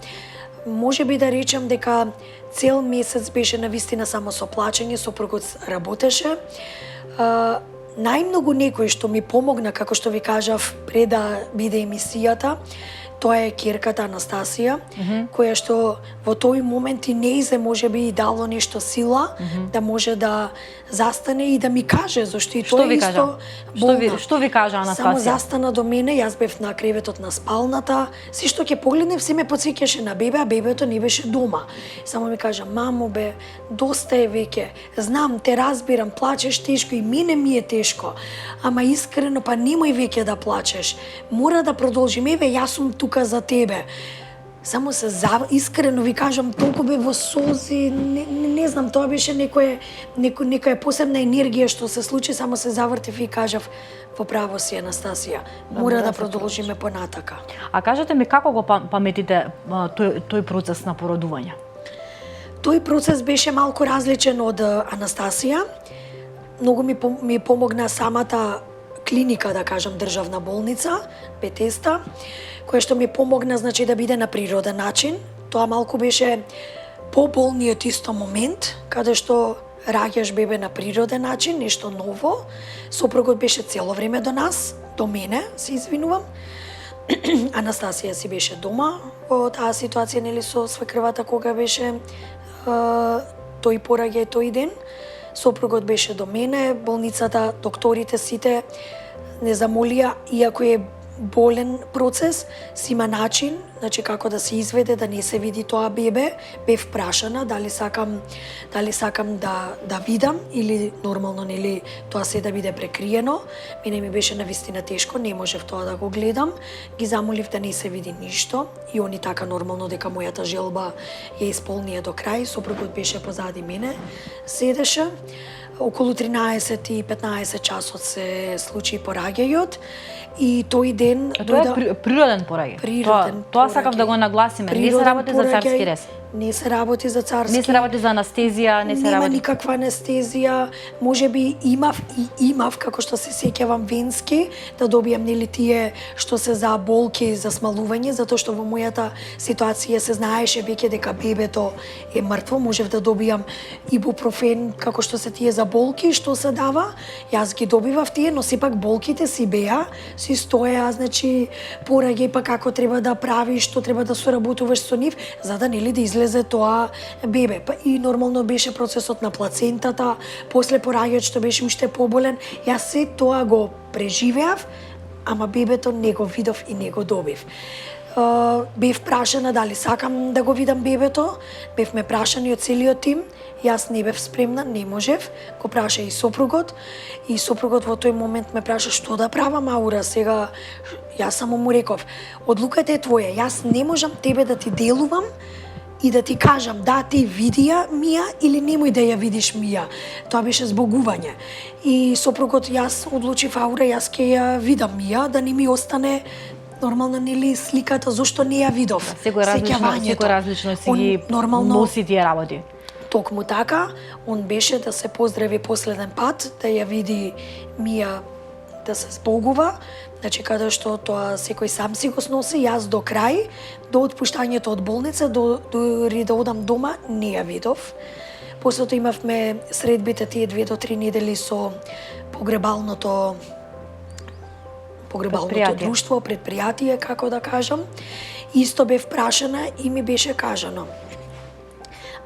B: Може би да речем дека цел месец беше навистина само со плачење, сопругот работеше. Најмногу некој што ми помогна, како што ви кажав, пред да биде емисијата, тоа е ќерката Анастасија, која што во тој момент и неизе може би и дало нешто сила, да може да застане и да ми каже, зашто и тоа е исто болна.
A: Што ви кажа Анастасија?
B: Само застана до мене, јас бев на креветот на спалната, се што ќе погледнев се ме потсеќаше на бебе, а бебето не беше дома. Само ми кажа: мамо бе, доста е веќе, знам, те разбирам, плачеш тешко и мене ми е тешко, ама искрено па немој веќе да плачеш, мора да продолжиме, еве јас сум тука за тебе. Само се искрено ви кажам, толку бе во солзи, не знам, тоа беше некоја посебна енергија што се случи, само се завртев и кажав: во право си, Анастасија, мора да продолжиме понатака.
A: А кажете ми, како го паметите тој процес на породување?
B: Тој процес беше малку различен од Анастасија. Многу ми помогна самата клиника, да кажам, државна болница, Бетеста, која што ми помогна, значи, да биде на природен начин. Тоа малку беше поболниот исто момент, каде што раѓаш бебе на природен начин, нешто ново. Сопругот беше цело време до нас, до мене, се извинувам. Анастасија си беше дома во таа ситуација, нели, со свекрвата кога беше тој пораѓај тој ден. Сопругот беше до мене, болницата, докторите сите не замолија, иако е болен процес, си има начин, значи како да се изведе, да не се види тоа бебе. Бев прашана дали сакам да видам или нормално, нели, тоа се да биде прекриено. Мене ми беше навистина тешко, не можев тоа да го гледам. Ги замолив да не се види ништо и они така нормално дека мојата желба ја исполнија до крај. Сопругот беше позади мене, седеше. Околу 13 и 15 часот се случи пораѓајот и тој ден
A: Тоа е природен пораѓај. Тоа сакав да го нагласиме. Не се работи за царски рез.
B: Не се работи за царски.
A: Не се работи за анестезија, не се
B: Нема
A: работи.
B: никаква анестезија. Можеби имав, како што се сеќавам, венски, да добијам, нели, тие што се за болки, за смалување, затоа што во мојата ситуација се знаеше веќе дека бебето е мртво. Можев да добијам ибупрофен, како што се тие за болки што се дава. Јас ги добивав тие, но сепак болките си беа, си стоеа, значи, пораѓај па како треба да правиш, што треба да соработуваш со нив, за да, нели, да излезе тоа бебе. Па и нормално беше процесот на плацентата, после пораѓајот што беше уште поболен. Јас се тоа го преживеав, ама бебето не го видов и не го добив. Бев прашана дали сакам да го видам бебето, бевме прашани од целиот тим. Јас не бев спремна, не можев. Го праша и сопругот во тој момент ме праша што да правам, Аура. Сега јас само му реков: одлуката е твоја, јас не можам тебе да ти делувам и да ти кажам да ти види ја Мија или немој да ја видиш Мија. Тоа беше збогување. И сопругот, јас одлучив: Аура, јас ќе ја видам Мија, да не ми остане нормално, нели, сликата зошто не ја видов.
A: Секој различно си ги носи тие работи.
B: Токму така, он беше да се поздрави последен пат, да ја види Мија, да се збогува, значи каде што тоа секој сам си го сноси. Јас до крај, до отпуштањето од болница, дори да одам дома, не ја видов. После тоа имавме средбите тие 2 до 3 недели со погребалното друштво, предпријатие, како да кажам. Исто бев прашана и ми беше кажано: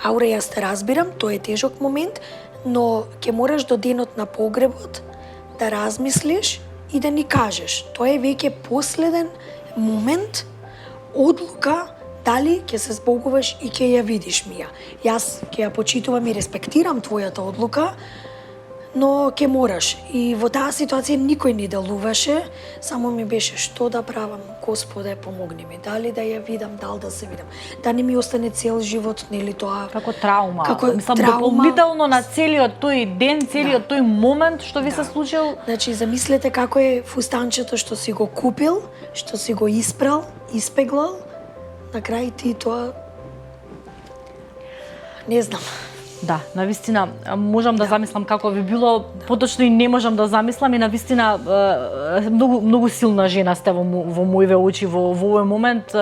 B: Аура, јас те разбирам, тоа е тежок момент, но ќе мораш до денот на погребот да размислиш и да ни кажеш. Тоа е веќе последен момент, одлука, дали ќе се збогуваш и ќе ја видиш Мија. Јас ќе ја почитувам и респектирам твојата одлука, но ќе мораш. И во таа ситуација никој не делуваше, само ми беше што да правам, Господе, помогни ми, дали да ја видам, дали да се видам. Да не ми остане цел живот, нели, тоа
A: како траума. Мислам, дополнително на целиот тој ден, целиот тој момент што ви се случил.
B: Значи, замислете како е фустанчето што си го купил, што си го испрал, испеглал, на крај ти тоа не знам.
A: Да, навистина можам да замислам како би било, поточно и не можам да замислам и навистина многу силна жена сте во моите очи во овој момент.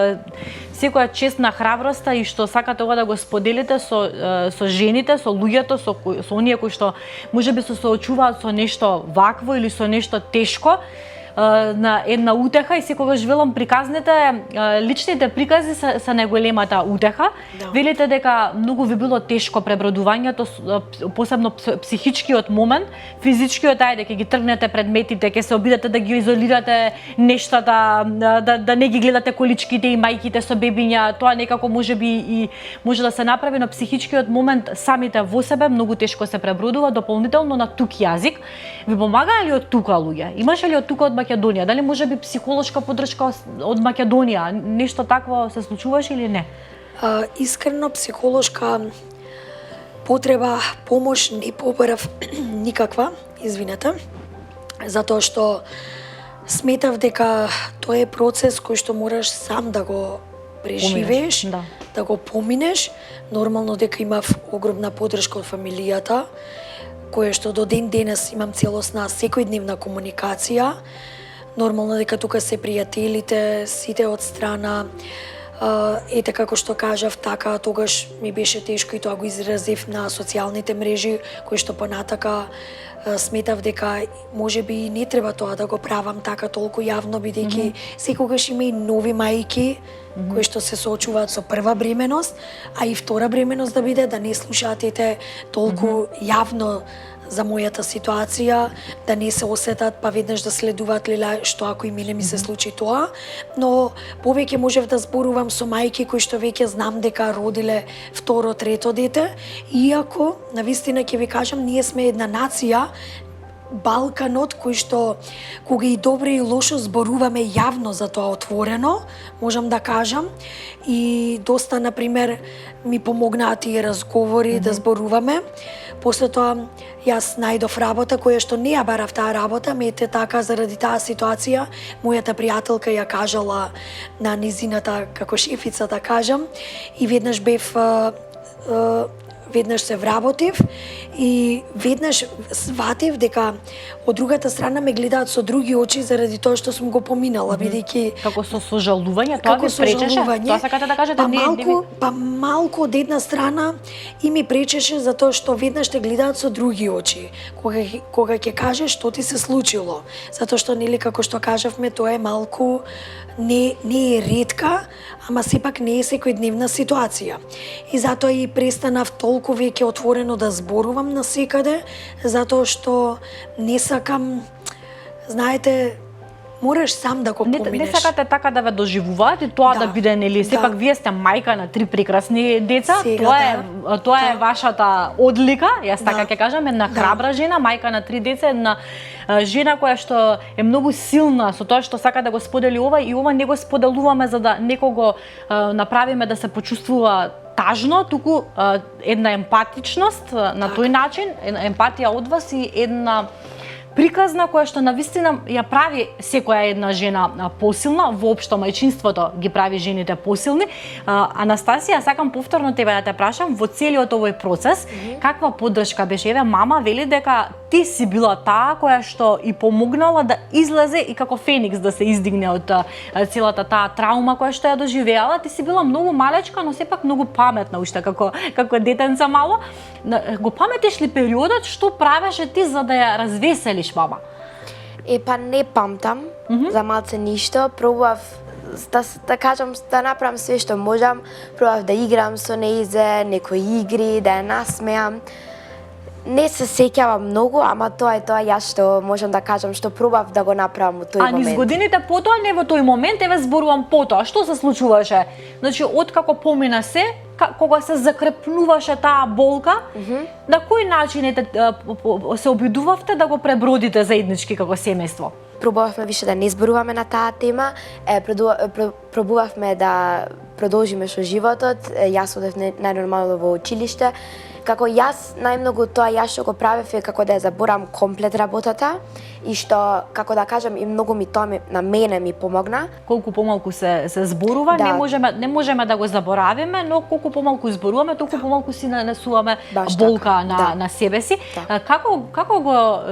A: Секоја чест на храброста и што сакате ова да го споделите со жените, со луѓето, со оние кои што можеби се соочуваат со нешто вакво или со нешто тешко, на една утеха и секогаш велам приказните, личните прикази се најголемата утеха.
B: Да.
A: Велите дека многу ви било тешко пребродувањето, посебно психичкиот момент, физичкиот ајде ќе ги тргнете предметите, ќе се обидете да ги изолирате нештата, да не ги гледате количките и мајките со бебиња, тоа некако можеби и може да се направи, но психичкиот момент самите во себе многу тешко се пребродува, дополнително на тук јазик. Ви помагаа ли од тука луѓе? Имаше ли од тука од Македонија? Дали можеби психолошка поддршка од Македонија? Нешто такво се случуваше или не?
B: Искрено психолошка потреба, помош не побарав никаква, извинете, затоа што сметав дека тоа е процес кој што мораш сам да го преживееш, да го поминеш. Нормално дека имав огромна поддршка од фамилијата, која што до ден денес имам целосна секојдневна комуникација. Нормално дека тука се пријателите, сите од страна. Ете како што кажав, така тогаш ми беше тешко и тоа го изразив на социјалните мрежи, кои што понатака сметав дека можеби не треба тоа да го правам така толку јавно, бидејќи секогаш има и нови мајки кои што се соочуваат со прва бременост, а и втора бременост да биде, да не слушаат толку јавно за мојата ситуација, да не се осетат, па веднаш да следуваат леле што ако и мене ми се случи тоа, но повеќе можев да зборувам со мајки кои што веќе знам дека родиле второ, трето дете, иако навистина ќе ви кажам, ние сме една нација, Балканот, кој што кога и добро и лошо зборуваме јавно за тоа отворено, можам да кажам, и доста, например, ми помогнаат и разговори да зборуваме. После тоа јас најдов работа која што не ја барав таа работа, мете така заради таа ситуација мојата пријателка ја кажала на низината како шефица да кажам, и веднаш бев веднаш се вработив и веднаш сватив дека од другата страна ме гледаат со други очи заради тоа што сум го поминала, бидејќи
A: како со сожалување, тоа ви пречеше? Тоа сакате да кажете?
B: Малку од една страна и ми пречеше затоа што веднаш те гледаат со други очи. Кога ќе кажеш што ти се случило, затоа што нели како што кажавме, тоа е малку не е ретка, ама сепак не е секојдневна ситуација. И затоа и престанав толку веќе отворено да зборувам на секаде, затоа што не сакам, знаете, мораш сам да го поминеш.
A: Не сакате така да ве доживуваат и тоа да биде, нели, сепак вие сте мајка на 3 прекрасни деца, тоа е вашата одлика, јас така ќе кажам, една храбра жена, мајка на 3 деца, една жена која што е многу силна со тоа што сака да го сподели ова, и ова не го споделуваме за да некого направиме да се почувствува тажно, туку една емпатичност на тој начин, емпатија од вас и една приказна која што навистина ја прави секоја една жена посилна, воопшто мајчинството ги прави жените посилни. Анастасија, сакам повторно тебе да те прашам, во целиот овој процес, каква поддршка беше? Еве, мама вели дека ти си била таа која што и помогнала да излезе и како феникс да се издигне од целата таа траума која што ја доживеала. Ти си била многу малечка, но сепак многу паметна уште како детенца мало. Го паметиш ли периодот што правеше ти за да ја развеселиш мама?
C: Па не памтам за малце ништо, пробував да кажам, да направам све што можам, пробував да играм со неизе, некои игри, да ја насмеам. Не се сеќавам многу, ама тоа е тоа јас што можам да кажам што пробав да го направам во тој момент.
A: А низ годините потоа, не во тој момент, еве зборувам потоа, што се случуваше? Значи, откако помина се, кога се закрепнуваше таа болка, на кој начин се обидувавте да го пребродите заеднички како семејство?
C: пробувавме више да не зборуваме на таа тема, пробувавме да продолжиме со животот, јас одев најнормално во училиште, како јас најмногу тоа јас што го правев е како да ја заборам комплет работата и што, како да кажам, и многу ми тоа на мене ми помогна.
A: Колку помалку се зборува,
C: Да.
A: не можеме да го заборавиме, но колку помалку зборуваме, толку помалку си нанесуваме
C: Баш
A: болка
C: така,
A: на себе си.
C: Да.
A: Како го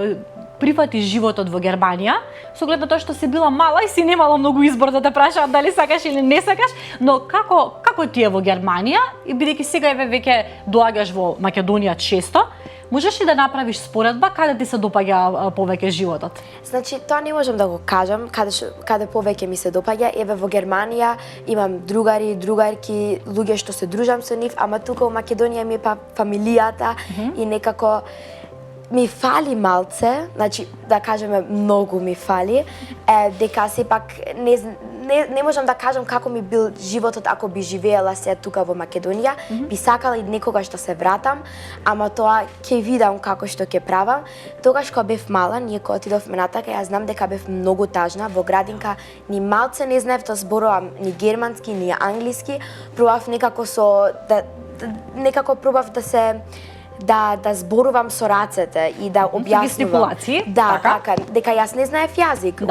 A: прифати животот во Германија, со оглед на тоа што си била мала и си немала многу избор да те прашаат дали сакаш или не сакаш, но како ти е во Германија и бидејќи сега еве веќе доаѓаш во Македонија често, можеш ли да направиш споредба каде ти се допаѓа повеќе животот?
C: Значи, тоа не можам да го кажам, каде повеќе ми се допаѓа. Еве во Германија имам другари, другарки, луѓе што се дружам со нив, ама тука во Македонија ми е фамилијата и некако ми фали малце, значи да кажеме многу ми фали, дека сепак не можам да кажам како ми бил животот ако би живеела се тука во Македонија. Би сакала и некогаш да се вратам, ама тоа ќе видам како што ќе правам. Тогаш кога бев мала, ние кога отидовме натака, јас знам дека бев многу тажна. Во градинка ни малце не знаев да зборувам ни германски, ни англиски. Пробав некако некако пробав да зборувам со рацете и да објаснувам.
A: Стипулации?
C: Да, така, дека јас не знаев јазик,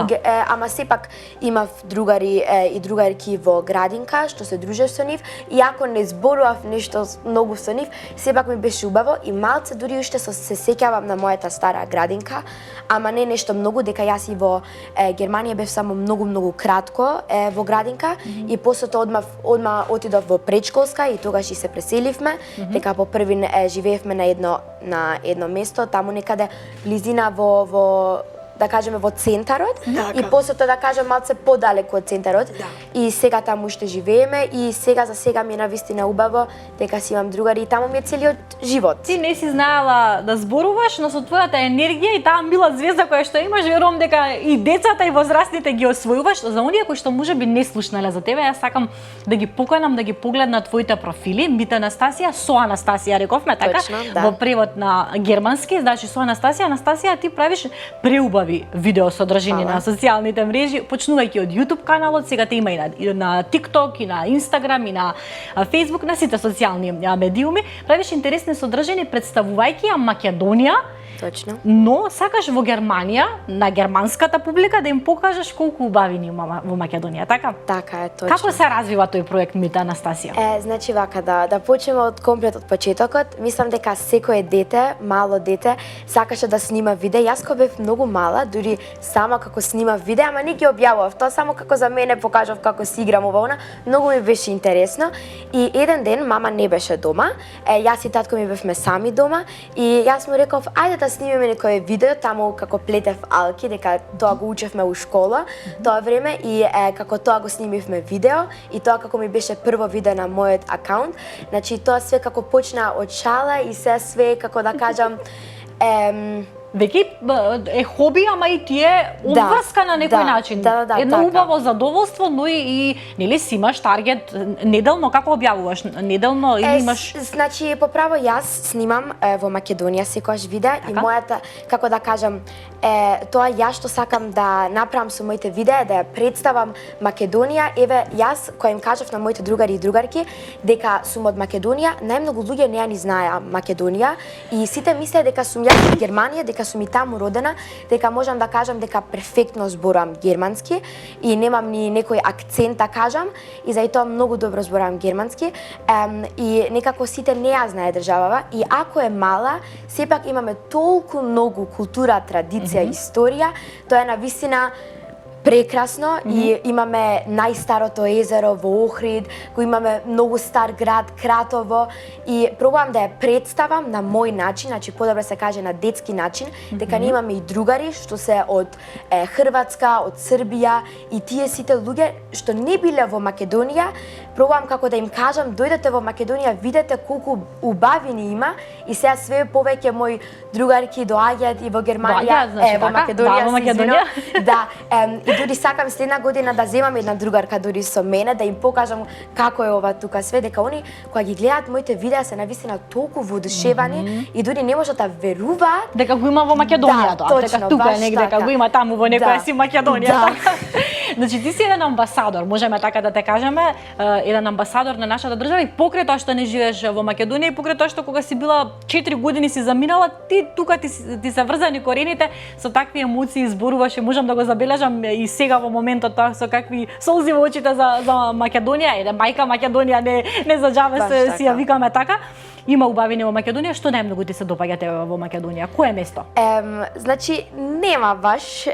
C: ама сепак имав другари и другарки во градинка што се дружев со нив, и ако не зборував нешто многу со нив, сепак ми беше убаво и малце дури уште се сеќавам на мојата стара градинка, ама не нешто многу, дека јас и во Германија бев само многу кратко во градинка и после тоа одма отидов во предшколска и тогаш и се преселивме, дека по први живеевме на едно место, таму некаде близина во да кажеме во центарот, и после тоа да кажем малце подалеку од центарот. И сега таму уште живееме и сега за сега ми е навистина убаво дека си имам другари и таму ми е целиот живот.
A: Ти не си знаела да зборуваш, но со твојата енергија и таа мила звезда која што имаш, верувам дека и децата и возрастните ги освојуваш. За оние кои што можеби не слушнале за тебе, јас сакам да ги поканам да ги погледнат твоите профили. Мите Анастасија, со Анастасија рековме, така?
C: Точно, да.
A: Во превод на германски, значи со Анастасија. Анастасија, ти правиш преубави видео содржини на социјалните мрежи, почнувајќи од YouTube каналот, сега те има и на TikTok, и на Instagram, и на Facebook, на сите социјални медиуми. Правиш интересни содржини представувајќи ја Македонија.
C: Точно.
A: Но сакаш во Германија, на германската публика, да им покажеш колку убавини има во Македонија, така?
C: Така е, точно.
A: Како се развива тој проект Мите Анастасија?
C: Значи вака, да почнеме од комплет од почетокот. Мислам дека секое дете, мало дете, сакаше да снима видео. Јас кога бев многу мала, дури сама како снима видео, ама не ги објавував. Тоа само како за мене покажав како си играм ова она. Многу ми беше интересно. И еден ден мама не беше дома. Јас и татко ми бевме сами дома и јас му реков ајде да снимиме некое видео, таму како плетев алки, дека тоа го учевме у школа тоа време и како тоа го снимивме видео и тоа како ми беше прво видео на мојот акаунт. Значи тоа све како почна од шала и све како да кажам
A: Веќе е хоби, ама и ти е обврска на некој начин. Едно
C: така.
A: убаво задоволство, но и нели си имаш таргет неделно, како објавуваш неделно или имаш?
C: Значи поправо јас снимам во Македонија секогаш видео и мојата, како да кажам, тоа јас што сакам да направам со моите видеа, да ја представам Македонија. Еве јас кој им кажав на моите другари и другарки дека сум од Македонија, најмногу луѓе не ја ни знаеа Македонија и сите мислеа дека сум јас од Германија, дека сум и таму родена, дека можам да кажам дека перфектно зборувам германски и немам ни некој акцент да кажам и заради тоа многу добро зборувам германски и некако сите не ја знае државава и ако е мала, сепак имаме толку многу култура, традиција, историја, тоа е навистина прекрасно и имаме најстарото езеро во Охрид, го имаме многу стар град Кратово и пробувам да ја представам на мој начин, значи подобро се каже на детски начин, дека ние имаме и другари што се од Хрватска, од Србија и тие сите луѓе што не биле во Македонија, пробувам како да им кажам дојдете во Македонија, видете колку убавини има и сега све повеќе мои другарки доаѓаат и во Германија,
A: во Македонија.
C: Да, и дури сакам следна година да земам една другарка дури со мене, да им покажам како е ова тука све, дека они кога ги гледаат моите видеа се навистина толку воодушевани и дури не можат да веруваат
A: дека го има во Македонија,
C: Да,
A: тоа,
C: точно,
A: дека тука
C: баш
A: негде
C: така.
A: го има таму во некоја
C: Да.
A: си Македонија.
C: Да.
A: Така. Значи ти си еден амбасадор, можеме така да те кажеме, еден амбасадор на нашата држава и покрај тоа што не живееш во Македонија и покрај тоа што кога си била 4 години си заминала, ти тука ти се врзани корените со такви емоции зборуваш и можам да го забележам и сега во моментот тоа со какви солзи во очите за Македонија, еден мајка Македонија не за џабе
C: Баш
A: се си ја
C: така.
A: викаме така. Има убавини во Македонија, што најмногу ти се допаѓа тебе во Македонија? Кое место?
C: Значи, нема баш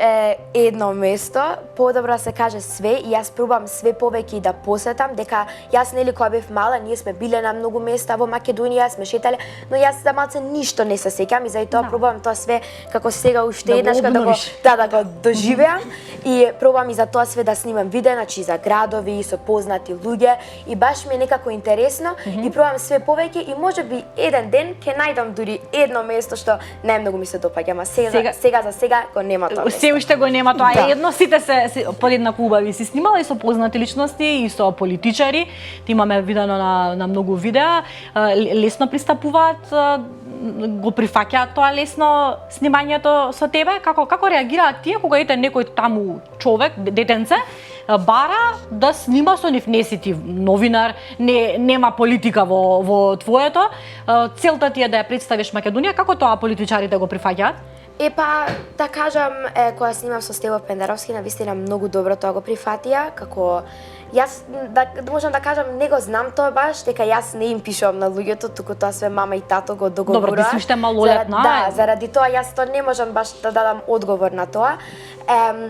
C: едно место, подобро се каже све и јас пробам све повеќе и да посетам, дека јас нели кога бев мала, ние сме биле на многу места во Македонија, сме шетале, но јас за малце ништо не се сеќам и заради тоа пробам тоа све како сега уште
A: Да
C: еднаш
A: го
C: да го
A: обновиш.
C: да го доживеам и пробам и за тоа све да снимам видеа, значи за градови, со познати луѓе и баш ми е некако интересно и пробам све повеќе и можеби еден ден ќе најдам дури едно место што најмногу ми се допаѓа, ама сега за сега го нема тоа место.
A: Се уште го нема тоа.
C: Да.
A: Едно сите се подеднакво убави. Си снимала и со познати личности и со политичари. Ти имаме видено на многу видеа. Лесно пристапуваат, го прифаќаат тоа лесно снимањето со тебе. Како реагираат тие кога ете некој таму човек, детенце, бара да снима со нив? Не си ти новинар, нема политика во твоето. Целта ти е да ја представиш Македонија. Како тоа политичарите го прифаќаат?
C: Епа, да кажам, кога снимав со Стево Пендаровски, навистина многу добро тоа го прифатија, како јас да можам да кажам не го знам тоа баш, дека јас не им пишувам на луѓето, туку тоа све мама и тато го договорува.
A: Добро, ти си уште малолетна.
C: Да, заради тоа јас тоа не можам баш да дадам одговор на тоа.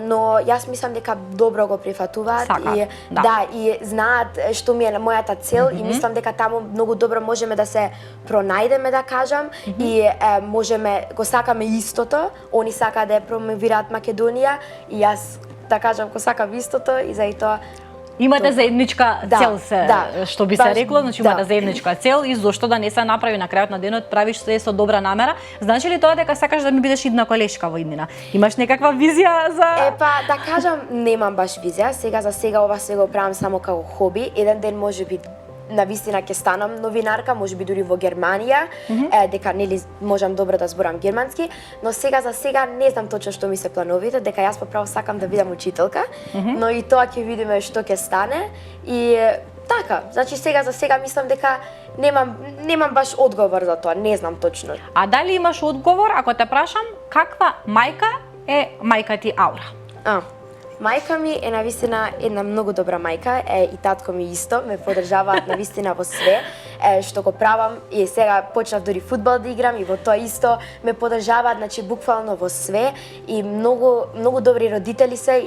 C: Но јас мислам дека добро го прифатуваат и да, и знаат што ми е мојата цел и мислам дека таму многу добро можеме да се пронајдеме, да кажам, и можеме го сакаме истото, они сакаат да ја промовираат Македонија и јас да кажам го сакам истото и заради тоа
A: Имате заедничка цел што би се
C: баш,
A: рекло, значи имате заедничка цел и зошто да не се направи на крајот на денот, правиш се со добра намера. Значи ли тоа дека сакаш да ми бидеш идна колешка во иднина? Имаш некаква визија за
C: Епа, да кажам, немам баш визија. Сега за сега ова се го правам само како хоби. Еден ден можеби навистина ќе станам новинарка, можеби дури во Германија, дека нели можам добро да зборам германски, но сега за сега не знам точно што ми се плановите, дека јас поправо сакам да бидам учителка, но и тоа ќе видиме што ќе стане и така, значи сега за сега мислам дека немам баш одговор за тоа, не знам точно.
A: А дали имаш одговор ако те прашам каква мајка е мајка ти Аура?
C: Мајка ми е навистина една многу добра мајка, и татко ми исто, ме поддржаваат навистина во све што го правам и сега почнав дури фудбал да играм и во тоа исто ме поддржаваат, значи буквално во све и многу добри родители се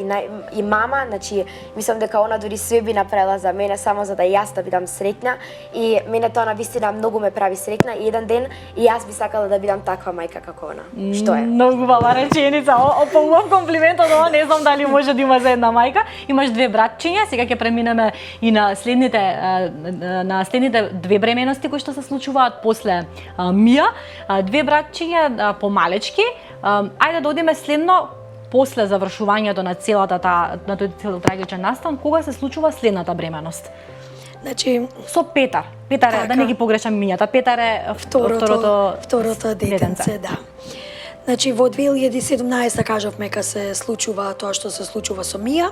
C: и мама, значи мислам дека она дури све би направила за мене само за да јас да бидам среќна и мене тоа навистина многу ме прави среќна и еден ден и јас би сакала да бидам таква мајка како она. Што е?
A: Многу убава реченица. По убав комплимент од ова, не знам дали може да има за една мајка. Имаш две братчиња, сега ќе преминеме и на следните две бременности кои што се случуваат после Мија. Две братчиња помалечки. Ајде да одиме следно после завршувањето на целата на тој цел трагичен настан, кога се случува следната бременност?
B: Значи,
A: со Петар. Петар е, да не ги погрешам имињата. Петар е
B: второто детенце, да. Значи, во 2017 кажавме кога се случува тоа што се случува со Мија.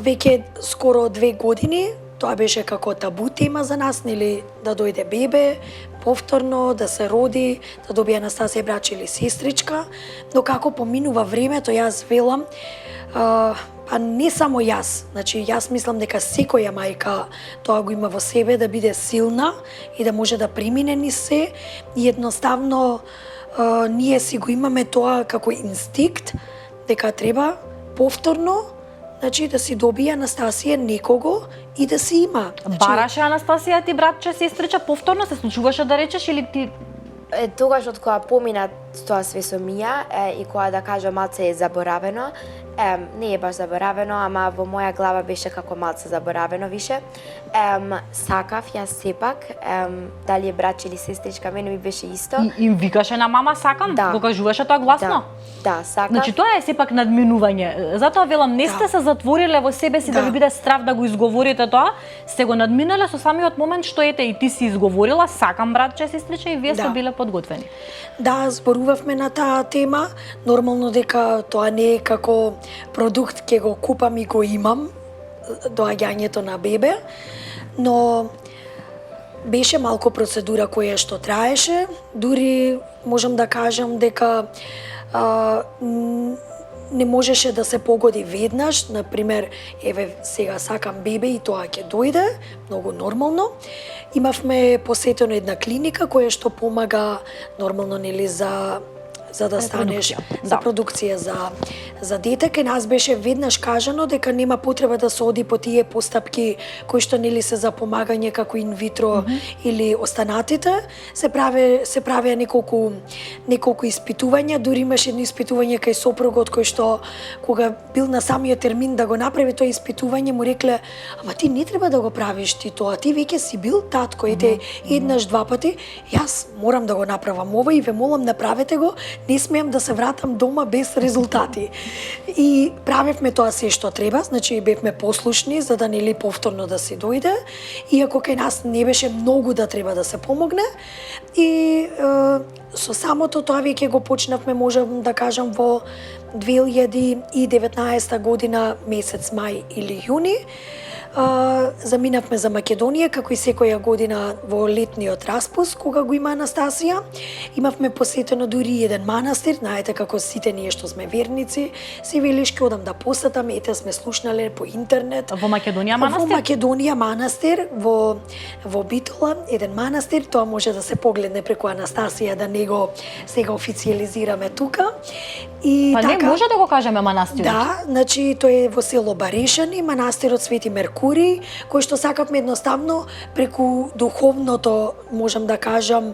B: Веќе скоро 2 години, тоа беше како табу тема за нас, нели, да дојде бебе, повторно, да се роди, да добие Анастасија браќа или сестричка, но како поминува времето, јас велам, па не само јас, значи јас мислам дека секоја мајка тоа го има во себе, да биде силна и да може да премине низ се и едноставно ние си го имаме тоа како инстинкт дека треба повторно, значи да си добие Анастасија некого и да си има. Значи,
A: бараше Анастасија ти братче, сестрича, повторно се случуваше да речеш или ти
C: тогаш од кога помина тоа све со Мија и кога да кажам малце е заборавено, Не е баш заборавено, ама во моја глава беше како малце заборавено више. Сакав јас сепак, дали е брат или сестричка, мене ми беше исто.
A: И им викаше на мама сакам?
C: Да.
A: Го кажуваше тоа гласно?
C: Да, сакав.
A: Значи тоа е сепак надминување. Затоа велам, не сте се затвориле во себе си да ви биде страв да го изговорите тоа, сте го надминале со самиот момент што ете и ти си изговорила сакам братче, сестриче и вие сте биле подготвени.
B: Да, зборувавме на таа тема, нормално дека тоа не е како продукт ќе го купам и го имам, доаѓањето на бебе, но беше малку процедура која што траеше, дури можам да кажам дека не можеше да се погоди веднаш, например, еве сега сакам бебе и тоа ќе дојде, многу нормално. Имавме посетено една клиника која што помага нормално нели за да станеш за продукција за дете. Кај нас беше веднаш кажано дека нема потреба да се оди по тие постапки кои што нели се за помагање како инвитро или останатите. Се правеа неколку испитувања, дури имаше едно испитување кај сопругот кој што кога бил на самиот термин да го направи тоа испитување му рекле: "Ама ти не треба да го правиш ти тоа, ти веќе си бил татко, ете еднаш два пати, јас морам да го направам ова и ве молам направете го, не смеам да се вратам дома без резултати." И правевме тоа се што треба, значи бевме послушни за да нели повторно да се дојде, иако кај нас не беше многу да треба да се помогне. И со самото тоа веќе го почнавме, можам да кажам, во 2019 година, месец мај или јуни. Заминавме за Македонија, како и секоја година во летниот распуст, кога го има Анастасија. Имавме посетено дури еден манастир, знаете како сите ние што сме верници, се велиш ке одам да посетам, ете сме слушнале по интернет.
A: Во Македонија манастир?
B: Во Македонија манастир, во Битола, еден манастир, тоа може да се погледне преку Анастасија, да не го сега официализираме тука. И
A: па
B: така,
A: не може да го кажеме манастирот.
B: Да, значи тој е во село Барешани, манастирот Свети Меркурий, кој што сакавме едноставно преку духовното, можам да кажам,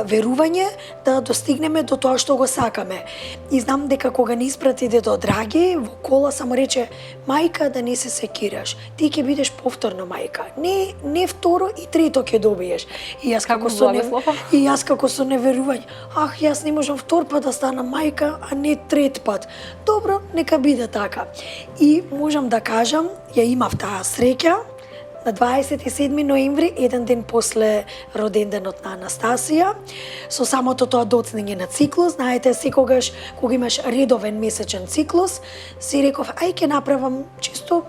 B: верување, да достигнеме до тоа што го сакаме. И знам дека кога ни испрати дедо Драги, во кола само рече: "Мајка, да не се секираш, ти ќе бидеш повторно мајка. Не второ и трето ќе добиеш." И јас како со неверување: "Ах, јас не можам втор пат да станам мајка, а не трет пат." Добро, нека биде така. И можам да кажам, ја имав таа среќа на 27 ноември, еден ден после роденденот на Анастасија, со самото тоа доцнење на циклус. Знаете, секогаш кога имаш редовен месечен циклус, си реков: "Ај ќе направам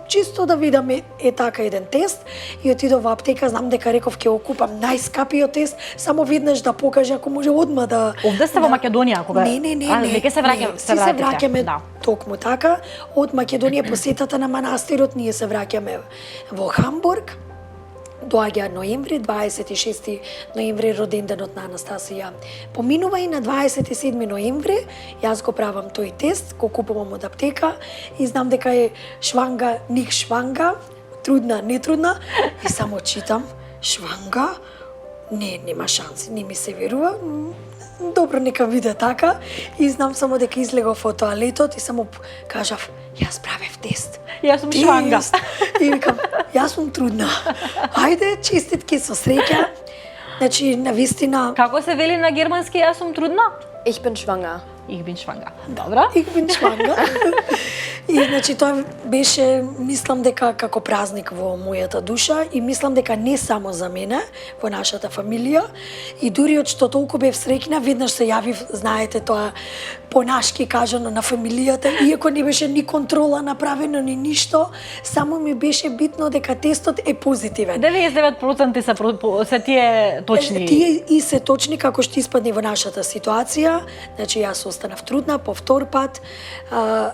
B: чисто да видам е така еден тест." И отидов во аптека, знам дека реков ќе го купам најскапиот тест, само веднаш да покаже ако може одма да.
A: Овде сте во Македонија кога?
B: Не.
A: Веќе се
B: враќаме.
A: Да.
B: Токму така, од Македонија посетата на манастирот ние се враќаме во Хамбург. Доаѓа ноември, 26 ноември роденденот на Анастасија. Поминува и на 27 ноември, јас го правам тој тест, го купувам од аптека и знам дека е шванга, ник шванга, трудна, не трудна, и само читам шванга, нема шанси, не ми се верува. Добро, нека биде така. И знам само дека излегов од тоалетот и само кажав: "Јас правев тест.
A: Јас сум шванга."
B: И викам: "Јас сум трудна. Ајде, честитки, со среќа." Значи, навистина...
A: Како се вели на германски јас сум трудна?
C: Ich bin schwanger.
A: Ich bin schwanger. Добра.
B: Ich bin schwanger. И значи тоа беше, мислам дека како празник во мојата душа и мислам дека не само за мене, во нашата фамилија. И дури од што толку бев среќна, веднаш се јавив, знаете тоа, понашки кажано на фамилијата, иако не беше ни контрола направено ни ништо, само ми беше битно дека тестот е позитивен.
A: 99% се тие точни.
B: Тие и се точни како што испадне во нашата ситуација. Значи јас останав трудна по втор пат,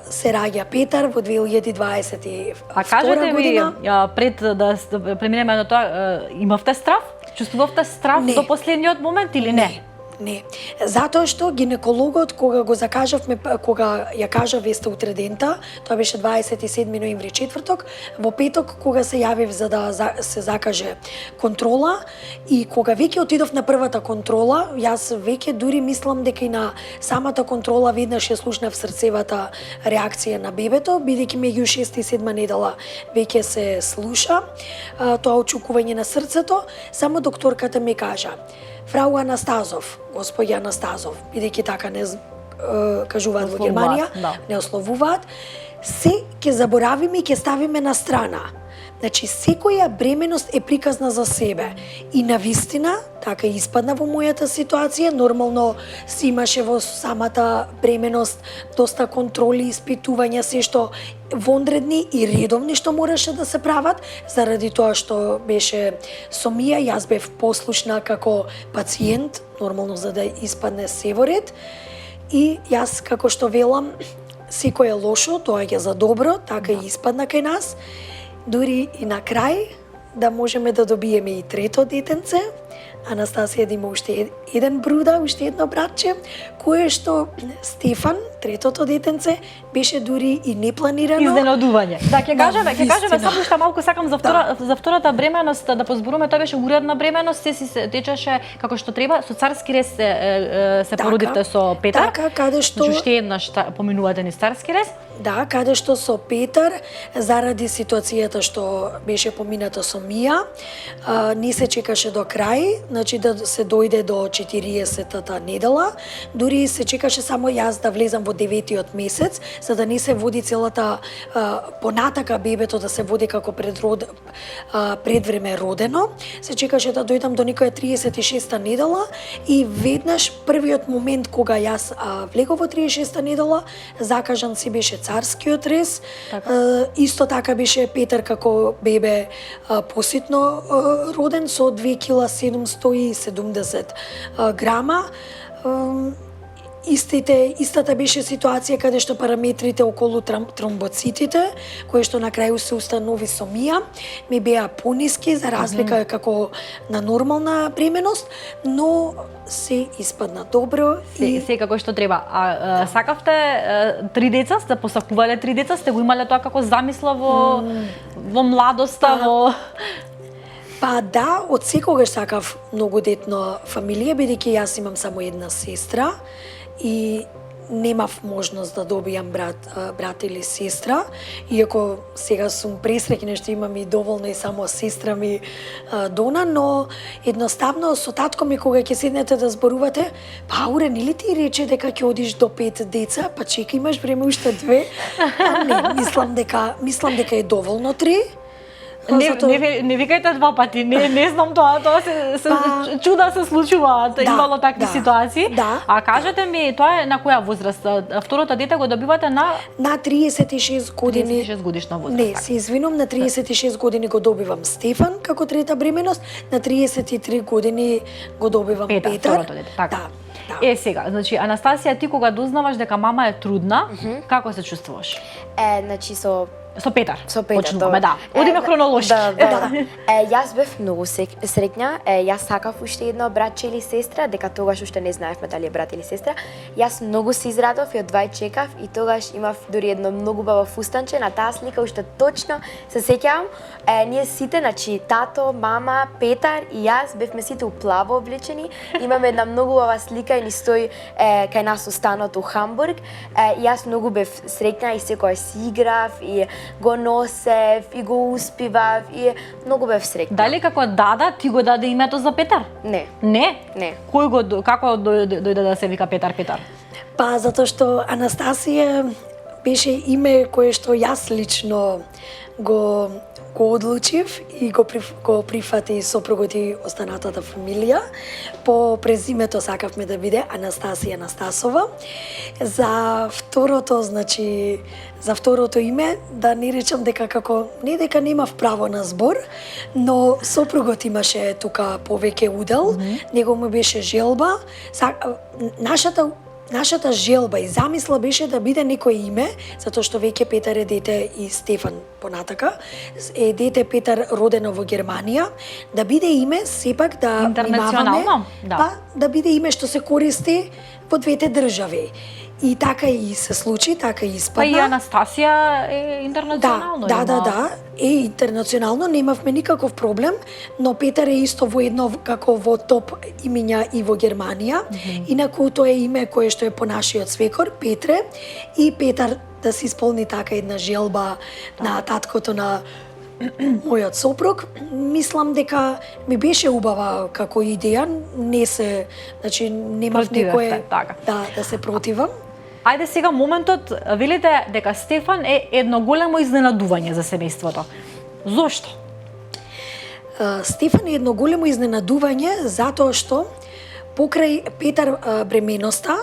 B: се раѓа Петар во 2022
A: А кажете ми,
B: година.
A: пред да преминеме на тоа, имавте страв? Чувствувавте страв
B: Не.
A: до последниот момент или не?
B: Не. Затоа што гинекологот кога го закажавме, кога ја кажа веста утре дента, тоа беше 27 ноември четврток, во петок кога се јавив за да се закаже контрола и кога веќе отидов на првата контрола, јас веќе дури мислам дека и на самата контрола веднаш ја слушнав срцевата реакција на бебето, бидејќи меѓу 6 и 7 недела веќе се слуша тоа очукување на срцето, само докторката ми кажа: Фрау Анастазов, господја Анастазов, бидејќи така не кажуваат во Германија, не ословуваат, се ќе заборавиме и ќе ставиме на страна. Значи, секоја бременост е приказна за себе. И навистина, така испадна во мојата ситуација, нормално си имаше во самата бременост доста контроли, испитувања, се што вонредни и редовни што мораше да се прават, заради тоа што беше со Мија, јас бев послушна како пациент, нормално за да испадне се во ред. И јас, како што велам, секој е лошо, доаѓа за добро, така и испадна кај нас. Дури и на крај да можеме да добиеме и трето детенце. Анастасија да има уште еден бруда, уште едно братче, кое што Стефан, третото детенце, беше дури и непланирано.
A: Изненадување. Да, ќе кажеме само што малку сакам за втората бременост да позборуме, тоа беше уредна бременост, се течеше како што треба, со царски рез се породивте со Петар.
B: Така, каде што
A: уште еднаш поминувате ни царски рез.
B: Да, каде што со Петар, заради ситуацијата што беше помината со Мија, не се чекаше до крај, значи да се дојде до 40-та недела, дури се чекаше само јас да влезам во 9-тиот месец, за да не се води целата понатака бебето да се води како предвреме родено. Се чекаше да дојдам до некоја 36-та недела и веднаш првиот момент кога јас влегов во 36-та недела, закажан си беше царскиот рез. Исто така беше Петар како бебе поситно роден со 2 кила 770 грама. Истата беше ситуација каде што параметрите околу тромбоцитите, кои што на крају се установи со Мија, ми беа пониски за разлика како на нормална бременост, но се испадна добро
A: и се како што треба. Сакавте 3 деца, сте посакувале 3 деца, сте го имале тоа како замисла во младоста, во
B: Па да, од секогаш сакав многодетна фамилија, бидејќи јас имам само една сестра и немав можност да добијам брат или сестра, иако сега сум пресреќна што имам и доволно и само сестра ми Дона, но едноставно со татко ми кога ќе седнете да зборувате, па Ауре, нели ти рече дека ќе одиш до 5 деца, па чека имаш време уште 2, не, мислам дека е доволно 3.
A: Не викајте 2 пати, не знам тоа чуда се случуваат, имало такви ситуации. А кажете ми, тоа е на која возраст? Второто дете го добивате на
B: 36 години.
A: 36 годишна возраст.
B: Не, се извинувам, на 36 години го добивам Стефан како трета бременост, на 33 години го добивам Петар.
A: Второто дете, така. Да. Сега, значи Анастасија, ти кога дознаваш дека мама е трудна, како се чувствуваш?
C: Значи со
A: Петар.
C: Со Петар.
A: Почнуваме, да. Одиме хронолошки.
C: Да. Јас бев многу среќна. Јас сакав уште едно братче или сестра, дека тогаш уште не знаевме дали е брат или сестра. Јас многу се израдов и од 2 чекав и тогаш имав дури едно многу баво фустанче. На таа слика уште точно се сеќавам. Ние сите, значи тато, мама, Петар и јас бевме сите уплаво облечени. Имаме една многу бава слика и ни стои кај нас у станот у Хамбург. Јас многу бев среќна и секој си играв и го носев и го успивав и многу бев среќна.
A: Дали како дада ти го даде името за Петар?
C: Не.
A: Не?
C: Не.
A: Како дојде да се вика Петар?
B: Па затоа што Анастасија беше име кое што јас лично го одлучив и го прифати сопругот и останатата фамилија. По презимето сакавме да биде Анастасија Анастасова. За второто име, да не речам дека не дека немав право на збор, но сопругот имаше тука повеќе удел, него му беше желба. нашата желба и замисла беше да биде некое име, затоа што веќе Петар е дете и Стефан понатака, е дете Петар родено во Германија, да биде име сепак да
A: Интернационално, да.
B: па да биде име што се користи во двете држави. И така и се случи, така и испадна.
A: Па и Анастасија е интернационално.
B: Да, е интернационално, немавме никаков проблем, но Петар е исто воедно како во топ имиња и во Германија. Инаку тоа е име кое што е по нашиот свекор, Петре, и Петар да се исполни така една желба на таткото на мојот сопруг, мислам дека ми беше убава како идеја, не се, значи немав некое
A: така.
B: да се противам.
A: Ајде сега моментот, велите дека Стефан е едно големо изненадување за семејството. Зошто?
B: Стефан е едно големо изненадување затоа што покрај Петар бременоста,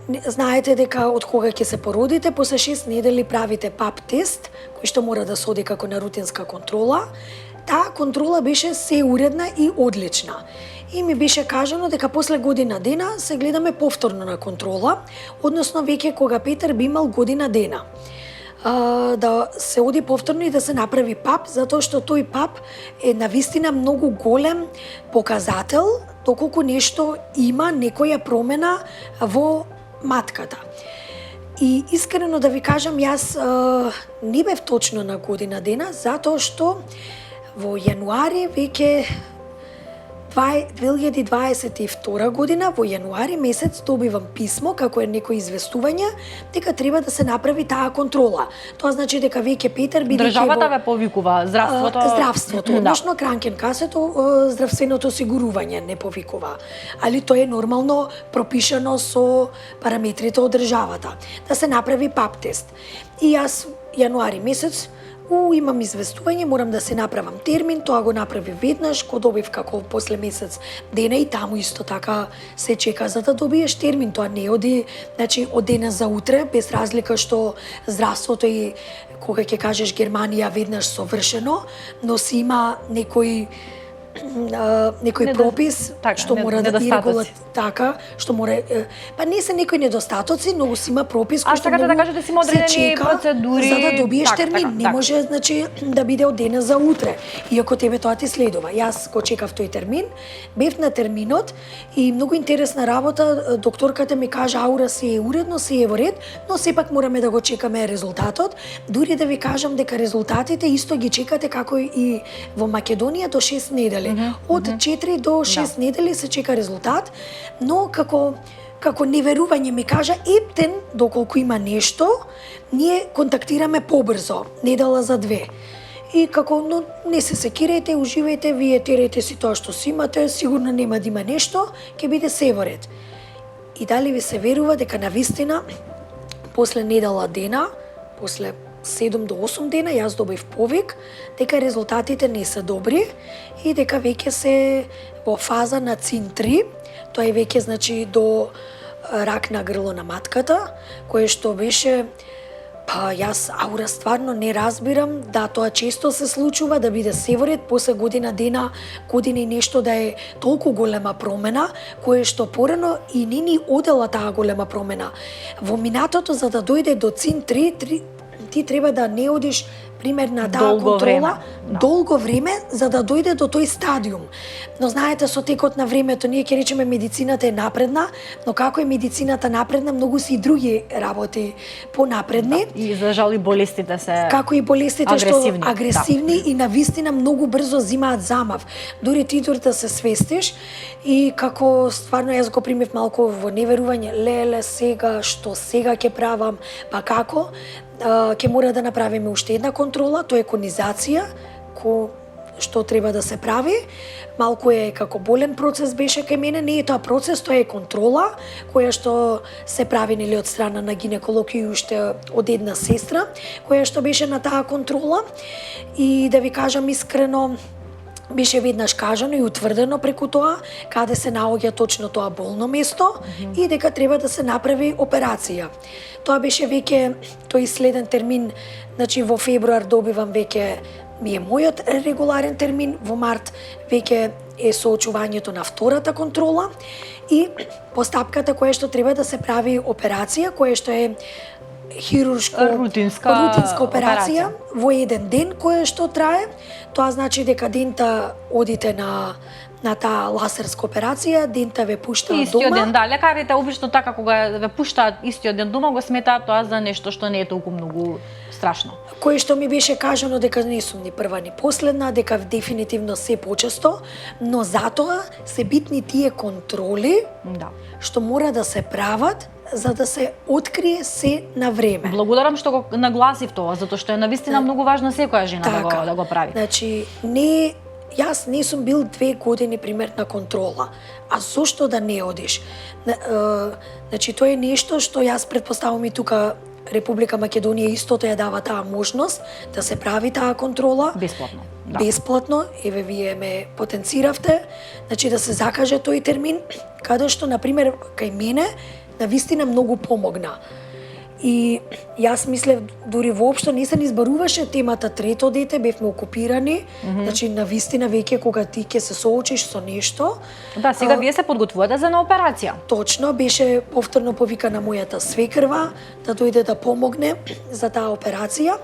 B: знаете дека од кога ќе се породите, после 6 недели правите пап тест, кој што мора да се оди како на рутинска контрола. Таа контрола беше се уредна и одлична. И ми беше кажано дека после година дена се гледаме повторно на контрола, односно веќе кога Петар би имал година дена. Да се оди повторно и да се направи пап, затоа што тој пап е навистина многу голем показател доколку нешто има некоја промена во матката. И искрено да ви кажам, јас не бев точно на година дена, затоа што во јануари веќе 2022 година во јануари месец добивам писмо како е некој известување дека треба да се направи таа контрола. Тоа значи дека веќе Петар бидејќи
A: државата ве повикува, здравството,
B: односно Кранкенкасето, здравственото осигурување не повикува. Али тоа е нормално пропишано со параметрите од државата. Да се направи пап тест. И јас јануари месец имам известување, морам да се направам термин, тоа го направи веднаш, го добив како после месец дена и таму исто така се чека за да добиеш термин, тоа не оди, значи од денес за утре, без разлика што здравството и кога ќе кажеш Германија веднаш совршено, но си има некој пропис
A: така,
B: што мора да регулат така, што мора па не се некои недостатоци, но си има пропис кој што
A: многу да кажете си одредени процедури
B: за да добиеш термин,
A: така,
B: не може значи да биде од денес за утре, иако тебе тоа ти следува. Јас го чекав тој термин, бев на терминот и многу интересна работа, докторката ми кажа аура си е уредно, си е во ред, но сепак мораме да го чекаме резултатот, дури да ви кажам дека резултатите исто ги чекате како и во Македонија до 6 недели. Од 4 до 6 недели се чека резултат, но како неверување ми кажа ептен доколку има нешто, ние контактираме побрзо, недела за 2. И како но не се секирајте, уживајте, вие терајте си тоа што си имате, сигурно нема да има нешто, ќе биде се во ред. И дали ви се верува дека навистина после недела дена, после 7 до 8 дена јас добив повик дека резултатите не се добри и дека веќе се во фаза на ЦИН-3, тоа е веќе значи до рак на грло на матката, кое што беше па јас аура стварно не разбирам да тоа често се случува да биде се во ред после година дена, година и нешто да е толку голема промена, кое што порано и не ни одела таа голема промена. Во минатото за да дојде до ЦИН-3 ти треба да не одиш пример на таа контрола долго време за да дојде до тој стадиум. Но знаете со текот на времето ние ќе речеме медицината е напредна, но како е медицината напредна, многу се и други работи понапредни.
A: И за жал и болестите се
B: како и болестите
A: агресивни,
B: што агресивни и навистина многу брзо зимаат замав. Дури ти да се свестиш и како стварно јас го примив малку во неверување, леле сега што сега ќе правам, па како ќе мора да направиме уште една контрола, тоа е конизација, што треба да се прави. Малку е како болен процес беше кај мене, не е тоа процес, тоа е контрола, која што се прави нели од страна на гинеколог и уште од една сестра, која што беше на таа контрола. И да ви кажам искрено, беше веднаш кажано и утврдено преку тоа каде се наоѓа точно тоа болно место и дека треба да се направи операција. Тоа беше веќе тој следен термин, значи во февруар добивам веќе ми е мојот регуларен термин, во март веќе е соочувањето на втората контрола и постапката која што треба да се прави операција, која што е рутинска операција во еден ден која што трае. Тоа значи дека дента одите на таа ласерска операција, дента ве пуштаат дома.
A: Истиот ден, да, лекарите обично така кога ве пуштаат истиот ден дома го сметаат тоа за нешто што не е толку многу страшно.
B: Кое што ми беше кажано дека не сум ни прва ни последна, дека дефинитивно се почесто, но затоа се битни тие контроли што мора да се прават за да се открие се на време.
A: Благодарам што го нагласив тоа, затоа што е навистина многу важно секоја жена да го прави.
B: Значи, јас не сум бил 2 години пример на контрола. А зошто да не одиш? Значи, тоа е нешто што јас претпоставувам и тука Република Македонија истото ја дава таа можност да се прави таа контрола.
A: Бесплатно.
B: Да. Бесплатно, еве вие ме потенциравте, значи да се закаже тој термин, каде што, например, кај мене, навистина многу помогна. И јас мислев, дури воопшто не се ни зборуваше темата трето дете, бевме окупирани, значи навистина веќе кога ти ќе се соочиш со нешто.
A: Да, сега вие се подготвувате за на операција.
B: Точно, беше повторно повикана мојата свекрва да дојде да помогне за таа операција,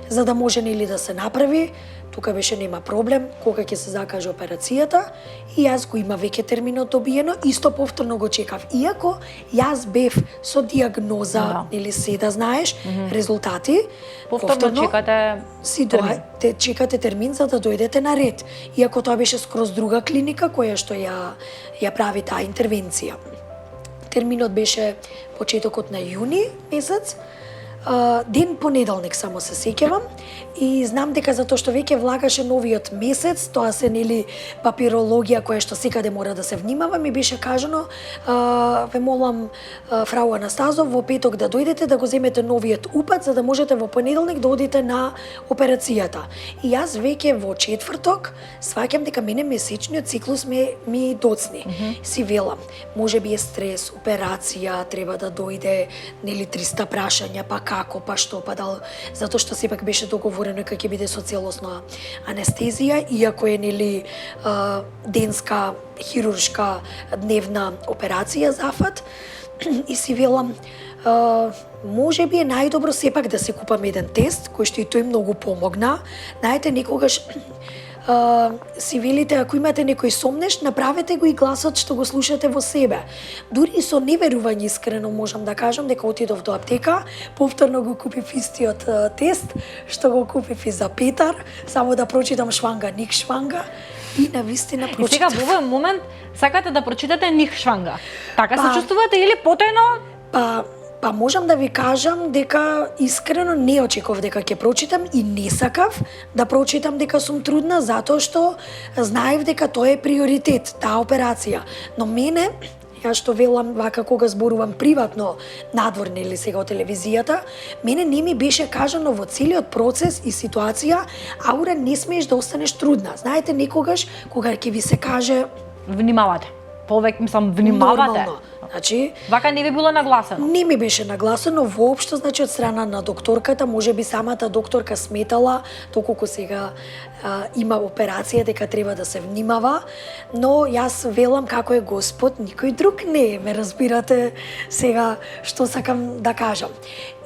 B: за да може нели да се направи. Тука беше нема проблем кога ќе се закаже операцијата и јас го има веќе терминот добиено, исто повторно го чекав. Иако јас бев со диагноза, или се да знаеш, резултати,
A: повторно чекате термин.
B: Чекате термин за да дојдете на ред. Иако тоа беше скроз друга клиника која што ја прави таа интервенција. Терминот беше почетокот на јуни месец, ден понеделник само се сеќавам и знам дека затоа што веќе влагаше новиот месец, тоа се нели папирологија која што секаде мора да се внимава, ми беше кажано ве молам фрау Анастазов во петок да дојдете да го земете новиот упат за да можете во понеделник да одите на операцијата. И јас веќе во четврток сваќам дека мене месечниот циклус ми доцни. Си велам, можеби е стрес, операција, треба да дојде нели 300 прашања, па како, па што, па дал, затоа што сепак беше договорено дека ќе биде со целосна анестезија, иако е нели денска хируршка дневна операција зафат. И си велам, можеби е најдобро сепак да се купам еден тест, кој што и тој многу помогна. Знаете, некогаш си велите, ако имате некој сомнеш, направете го и гласот што го слушате во себе. Дури со неверување искрено можам да кажам дека отидов до аптека, повторно го купив истиот тест, што го купив и за Петар, само да прочитам шванга, ник шванга, и навистина прочитав.
A: И сега во овој момент сакате да прочитате ник шванга. Така се чувствувате или потајно?
B: Па можам да ви кажам дека искрено не очекував дека ќе прочитам и не сакав да прочитам дека сум трудна затоа што знаев дека тоа е приоритет, таа операција. Но мене, јас што велам вака кога зборувам приватно надвор нели сега од телевизијата, мене не ми беше кажано во целиот процес и ситуација, Аура, не смееш да останеш трудна. Знаете, некогаш кога ќе ви се каже
A: внимавате. Повеќе мислам внимавате.
B: Нормално. Значи,
A: вака не ви било нагласено.
B: Не ми беше нагласено воопшто, значи од страна на докторката, можеби самата докторка сметала доколку сега има операција дека треба да се внимава, но јас велам како е Господ, никој друг не е, ме разбирате сега што сакам да кажам.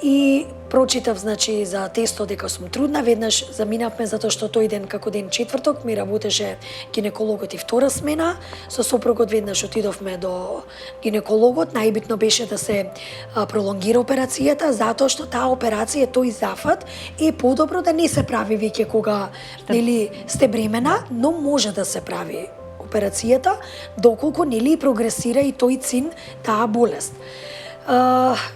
B: И прочитав значи за тестот дека сум трудна, веднаш заминавме затоа што тој ден како ден четврток ми работеше гинекологот и втора смена, со сопругот веднаш отидовме до гинекологот, најбитно беше да се пролонгира операцијата, затоа што таа операција, тој зафат е подобро да не се прави веќе кога нели сте бремена, но може да се прави операцијата доколку нели прогресира и тој цин таа болест.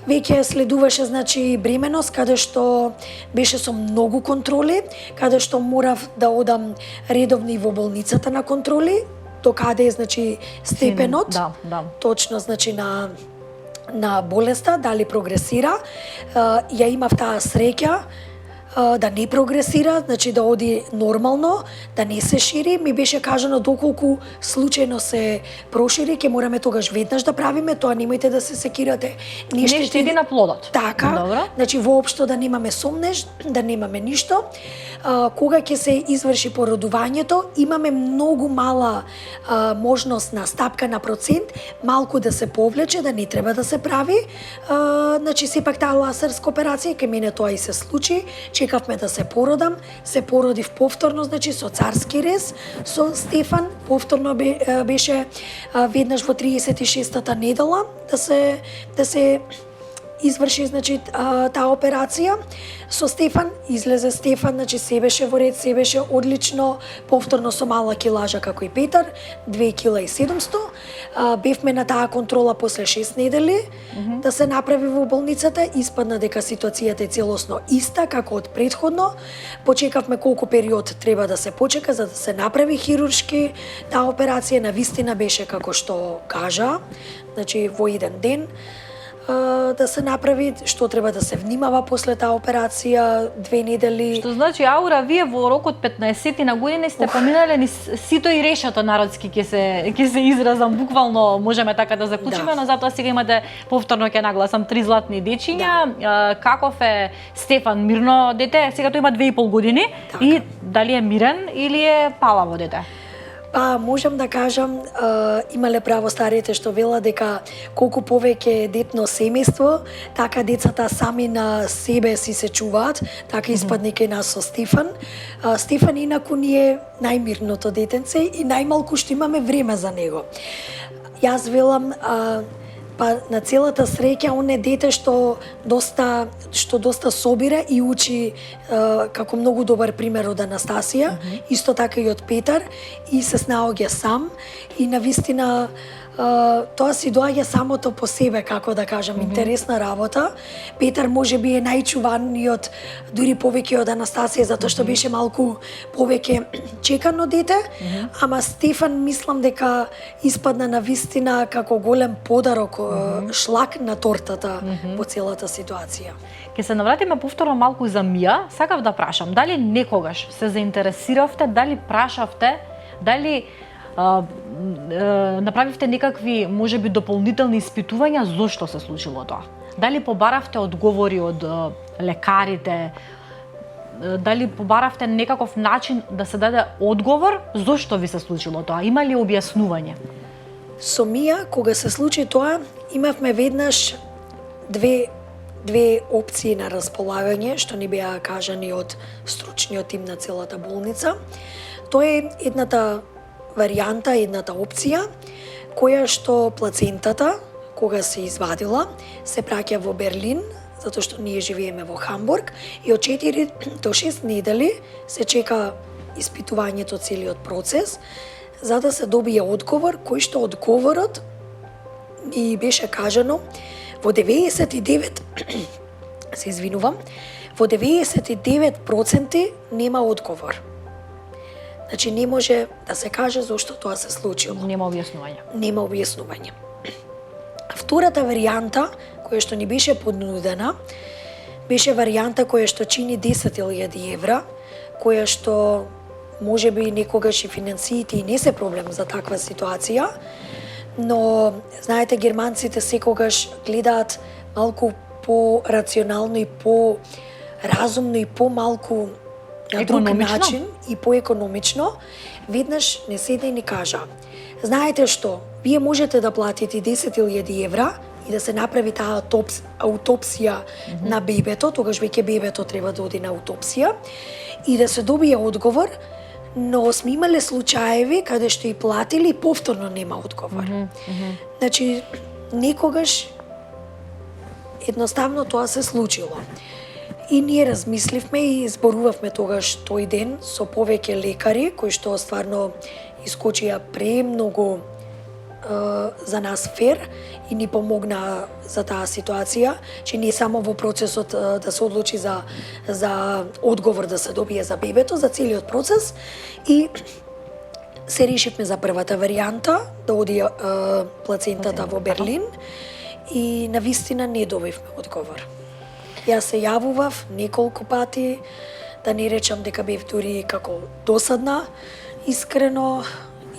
B: Веќе следуваше значи бременост каде што беше со многу контроли, каде што морав да одам редовно и во болницата на контроли, до каде е значи степенот.
A: Да.
B: Точно значи на болеста, дали прогресира. Ја имав таа среќа да не прогресира, значи да оди нормално, да не се шири. Ми беше кажано доколку случајно се прошири, ќе мораме тогаш веднаш да правиме, тоа немојте да се секирате.
A: Не штеди на плодот.
B: Така,
A: Добро.
B: значи воопшто да немаме сомнеж, да немаме ништо. Кога ќе се изврши породувањето, имаме многу мала можност на стапка на процент, малку да се повлече, да не треба да се прави. Значи сепак таа лазерска операција, кај мене тоа и се случи, чекавме да се породам, се породив повторно, значи со царски рез, со Стефан, повторно беше веднаш во 36-та недела да се изврши значи таа операција со Стефан, излезе Стефан, значи се беше во ред, се беше одлично, повторно со мала килажа како и Петар, 2,7 кг. Бевме на таа контрола после 6 недели да се направи во болницата, испадна дека ситуацијата е целосно иста како од претходно. Почекавме колку период треба да се почека за да се направи хируршки таа операција, навистина беше како што кажа, значи во еден ден да се направи, што треба да се внимава после таа операција, 2 недели.
A: Што значи, Аура, вие во рокот 15 на години сте поминале ни сито и решето народски, ќе се изразам буквално, можеме така да заклучиме, но затоа сега имате повторно ќе нагласам 3 златни дечиња. Каков е Стефан, мирно дете? Сега тој има 2,5 години и дали е мирен или е палаво дете?
B: Па, можам да кажам, имале право старите што велат дека колку повеќе детно семејство, така децата сами на себе си се чуваат, така испадне кај нас со Стефан. Стефан инаку ни е најмирното детенце и најмалку што имаме време за него. Јас велам, па на целата среќа он е дете што доста собира и учи како многу добар пример од Анастасија, исто така и од Петар, и се снаоѓа сам и навистина тоа си доаѓа самото по себе, како да кажам, интересна работа. Петар можеби е најчуваниот, дури повеќе од Анастасија, затоа што беше малку повеќе чекано дете, ама Стефан мислам дека испадна навистина како голем подарок, шлак на тортата во целата ситуација.
A: Ке се навратиме повторно малку за Мија. Сакав да прашам, дали некогаш се заинтересиравте, дали прашавте, дали направивте некакви, можеби, дополнителни испитувања зошто се случило тоа? Дали побаравте одговори од лекарите? Дали побаравте некаков начин да се даде одговор зошто ви се случило тоа? Има ли објаснување?
B: Со Мија, кога се случи тоа, имавме веднаш две опции на располагање, што ни беа кажани од стручниот тим на целата болница. Тоа е едната варијанта, едната опција, која што плацентата, кога се извадила, се праќа во Берлин, затоа што ние живееме во Хамбург, и од 4 до 6 недели се чека испитувањето, целиот процес, за да се добие одговор, кој што одговорот и беше кажано во 99 се извинувам, во 99% нема одговор. Значи не може да се каже зошто тоа се случило.
A: Нема објаснување.
B: Нема објаснување. Втората варијанта, која што ни беше понудена, беше варијанта која што чини 10.000 евра, која што можеби некогаш и финансиите и не се проблем за таква ситуација, но знаете германците секогаш гледаат малку по-рационално и по-разумно и по-малку на друг начин и поекономично. Веднаш не седе и ни кажа: знаете што, вие можете да платите 10.000 евра и да се направи таа аутопсија на бебето, тогаш веќе бебето треба да оди на аутопсија и да се добие одговор, но сме имале случаеви каде што и платили и повторно нема одговор. Значи, некогаш едноставно тоа се случило. И ние размисливме и зборувавме тогаш тој ден со повеќе лекари, кои што стварно искочија премногу за нас фер и ни помогна за таа ситуација, че не само во процесот да се одлучи за одговор да се добие за бебето, за целиот процес, и се решивме за првата варијанта, да оди плацентата во Берлин, и навистина не добивме одговор. Јас се јавував неколку пати, да не речам дека бев дури како досадна, искрено,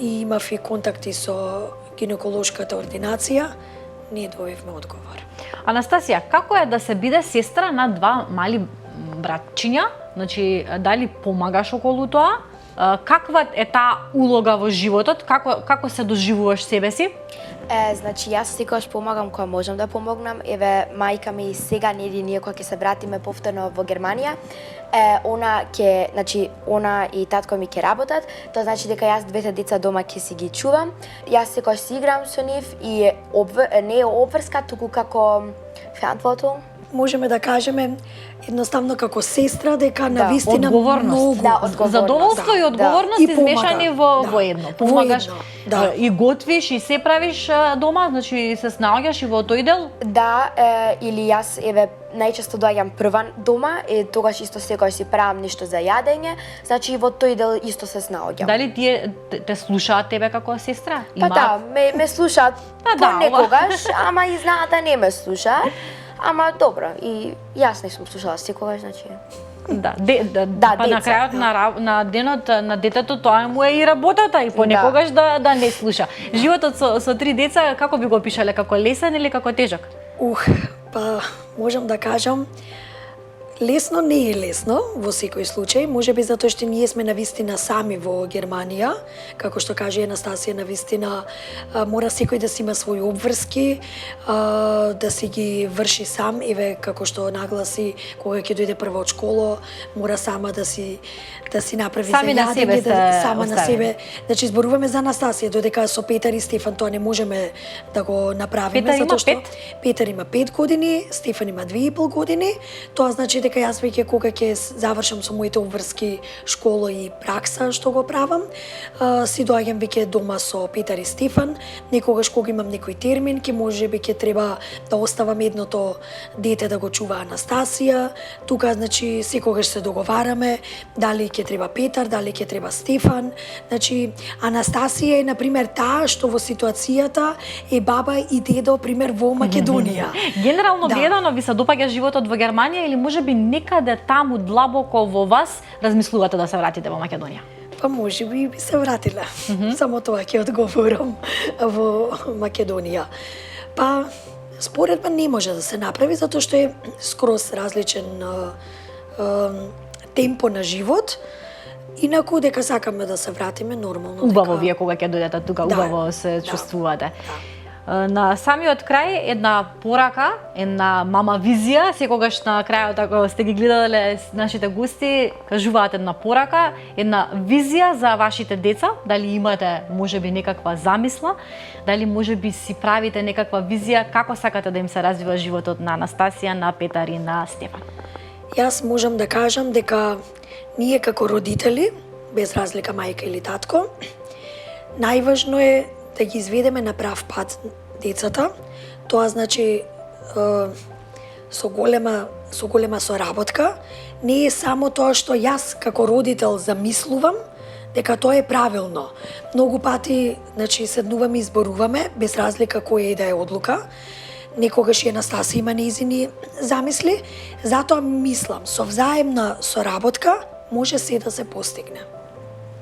B: и имав и контакти со гинеколошката ординација, не добивме одговор.
A: Анастасија, како е да се биде сестра на два мали братчиња? Значи, дали помагаш околу тоа? Каква е таа улога во животот? Како се доживуваш себе си?
C: Значи, јас секогаш помагам кога можам да помогнам. Еве, мајка ми сега неделя ние кога ќе се вратиме повторно во Германија, она и татко ми ќе работат, тоа значи дека јас двете деца дома ќе си ги чувам. Јас секогаш си играм со нив и не е обврска, туку како фантвото.
B: Можеме да кажеме едноставно како сестра дека навистина многу
A: задоволство и одговорност измешани во едно. Помагаш
B: да.
A: И готвиш и се правиш дома, значи се снаоѓаш и во тој дел?
C: Да, или јас еве најчесто доаѓам прва дома и тогаш исто секогаш си правам нешто за јадење, значи и во тој дел исто се снаоѓам.
A: Дали тие те слушаат тебе како сестра?
C: Па да, ме слушаат понекогаш, ама и знаат да не ме слушаат. Ама добро, и јас не сум слушала секогаш, значи.
A: Да, па на крајот на денот на детето тоа му е и работата и понекогаш да не слуша. Животот со три деца како би го пишале, како лесен или како тежок?
B: Па можам да кажам лесно не е лесно во секој случај, можеби затоа што ние сме навистина сами во Германија, како што каже Анастасија, навистина мора секој да си има своји обврски, да си ги врши сам, еве како што нагласи кога ќе дојде прво од школа, мора сама да си направи
A: сами
B: за јадење,
A: сама
B: на себе. Значи зборуваме за Анастасија, додека со Петар и Стефан тоа не можеме да го направиме, затоа што Петар има 5 години, Стефан има 2,5 години, тоа значи дека јас веќе кога ќе завршам со моите обврски школа и пракса што го правам, си доаѓам веќе дома со Петар и Стефан. Некогаш кога имам некој термин, можеби ќе треба да оставам едното дете да го чува Анастасија. Тука значи секогаш се договараме дали ќе треба Петар, дали ќе треба Стефан. Значи Анастасија е на пример таа што во ситуацијата е баба и дедо пример во Македонија.
A: Генерално гледано ви се допаѓа животот во Германија или можеби некаде таму длабоко во вас размислувате да се вратите во Македонија?
B: Па можеби би се вратила. Само тоа ќе одговорам во Македонија. Па според мен не може да се направи затоа што е скроз различен темпо на живот. Инаку дека сакаме да се вратиме нормално.
A: Убаво вие кога ќе дојдете тука, убаво се чувствувате. На самиот крај една порака, една мама визија, секогаш на крајот ако сте ги гледале нашите гости, кажуваат една порака, една визија за вашите деца, дали имате можеби некаква замисла, дали можеби си правите некаква визија како сакате да им се развива животот на Анастасија, на Петар и на Стефан.
B: Јас можам да кажам дека ние како родители, без разлика мајка или татко, најважно е да ги изведеме на прав пат децата. Тоа значи со голема соработка. Не е само тоа што јас како родител замислувам дека тоа е правилно. Многу пати значи седнуваме и зборуваме без разлика која и да е одлука. Некогаш и Анастасија има нејзини замисли, затоа мислам со взаемна соработка може се да се постигне.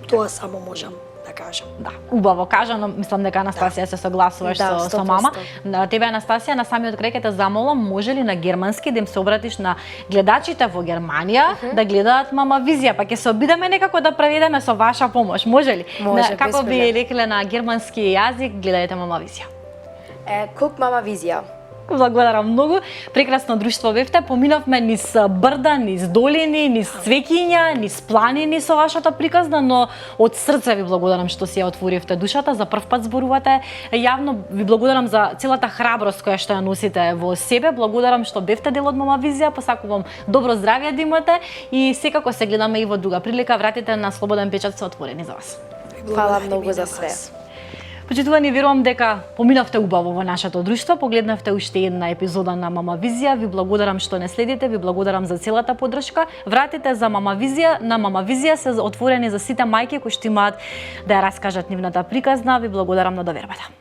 B: Тоа само можам да кажам.
A: Да, убаво кажано, мислам дека Анастасија се согласуваш со мама. На тебе Анастасија на самиот крај ќе те замолам, може ли на германски да им се обратиш на гледачите во Германија да гледаат Мама Визија, па ќе се обидеме некако да преведеме со ваша помош, може ли?
C: Може,
A: како би рекле на германски јазик, гледајте Мама Визија.
C: Кук Мама Визија.
A: Благодарам многу. Прекрасно друштво бевте. Поминавме низ брда, низ долини, низ цвеќиња, низ планини со вашата приказна, но од срце ви благодарам што си ја отворивте душата, за прв пат зборувате јавно. Ви благодарам за целата храброст која што ја носите во себе. Благодарам што бевте дел од Мама Визија. Посакувам добро здравје да имате и секако се гледаме и во друга прилика. Вратите на Слободен печат се отворени за вас.
C: Фала многу за све.
A: Почитувани, верувам дека поминавте убаво во нашето друштво, погледнавте уште една епизода на Мама Визија. Ви благодарам што не следите, ви благодарам за целата поддршка. Вратите за Мама Визија, на Мама Визија се отворени за сите мајки кои што имаат да ја раскажат нивната приказна. Ви благодарам на довербата.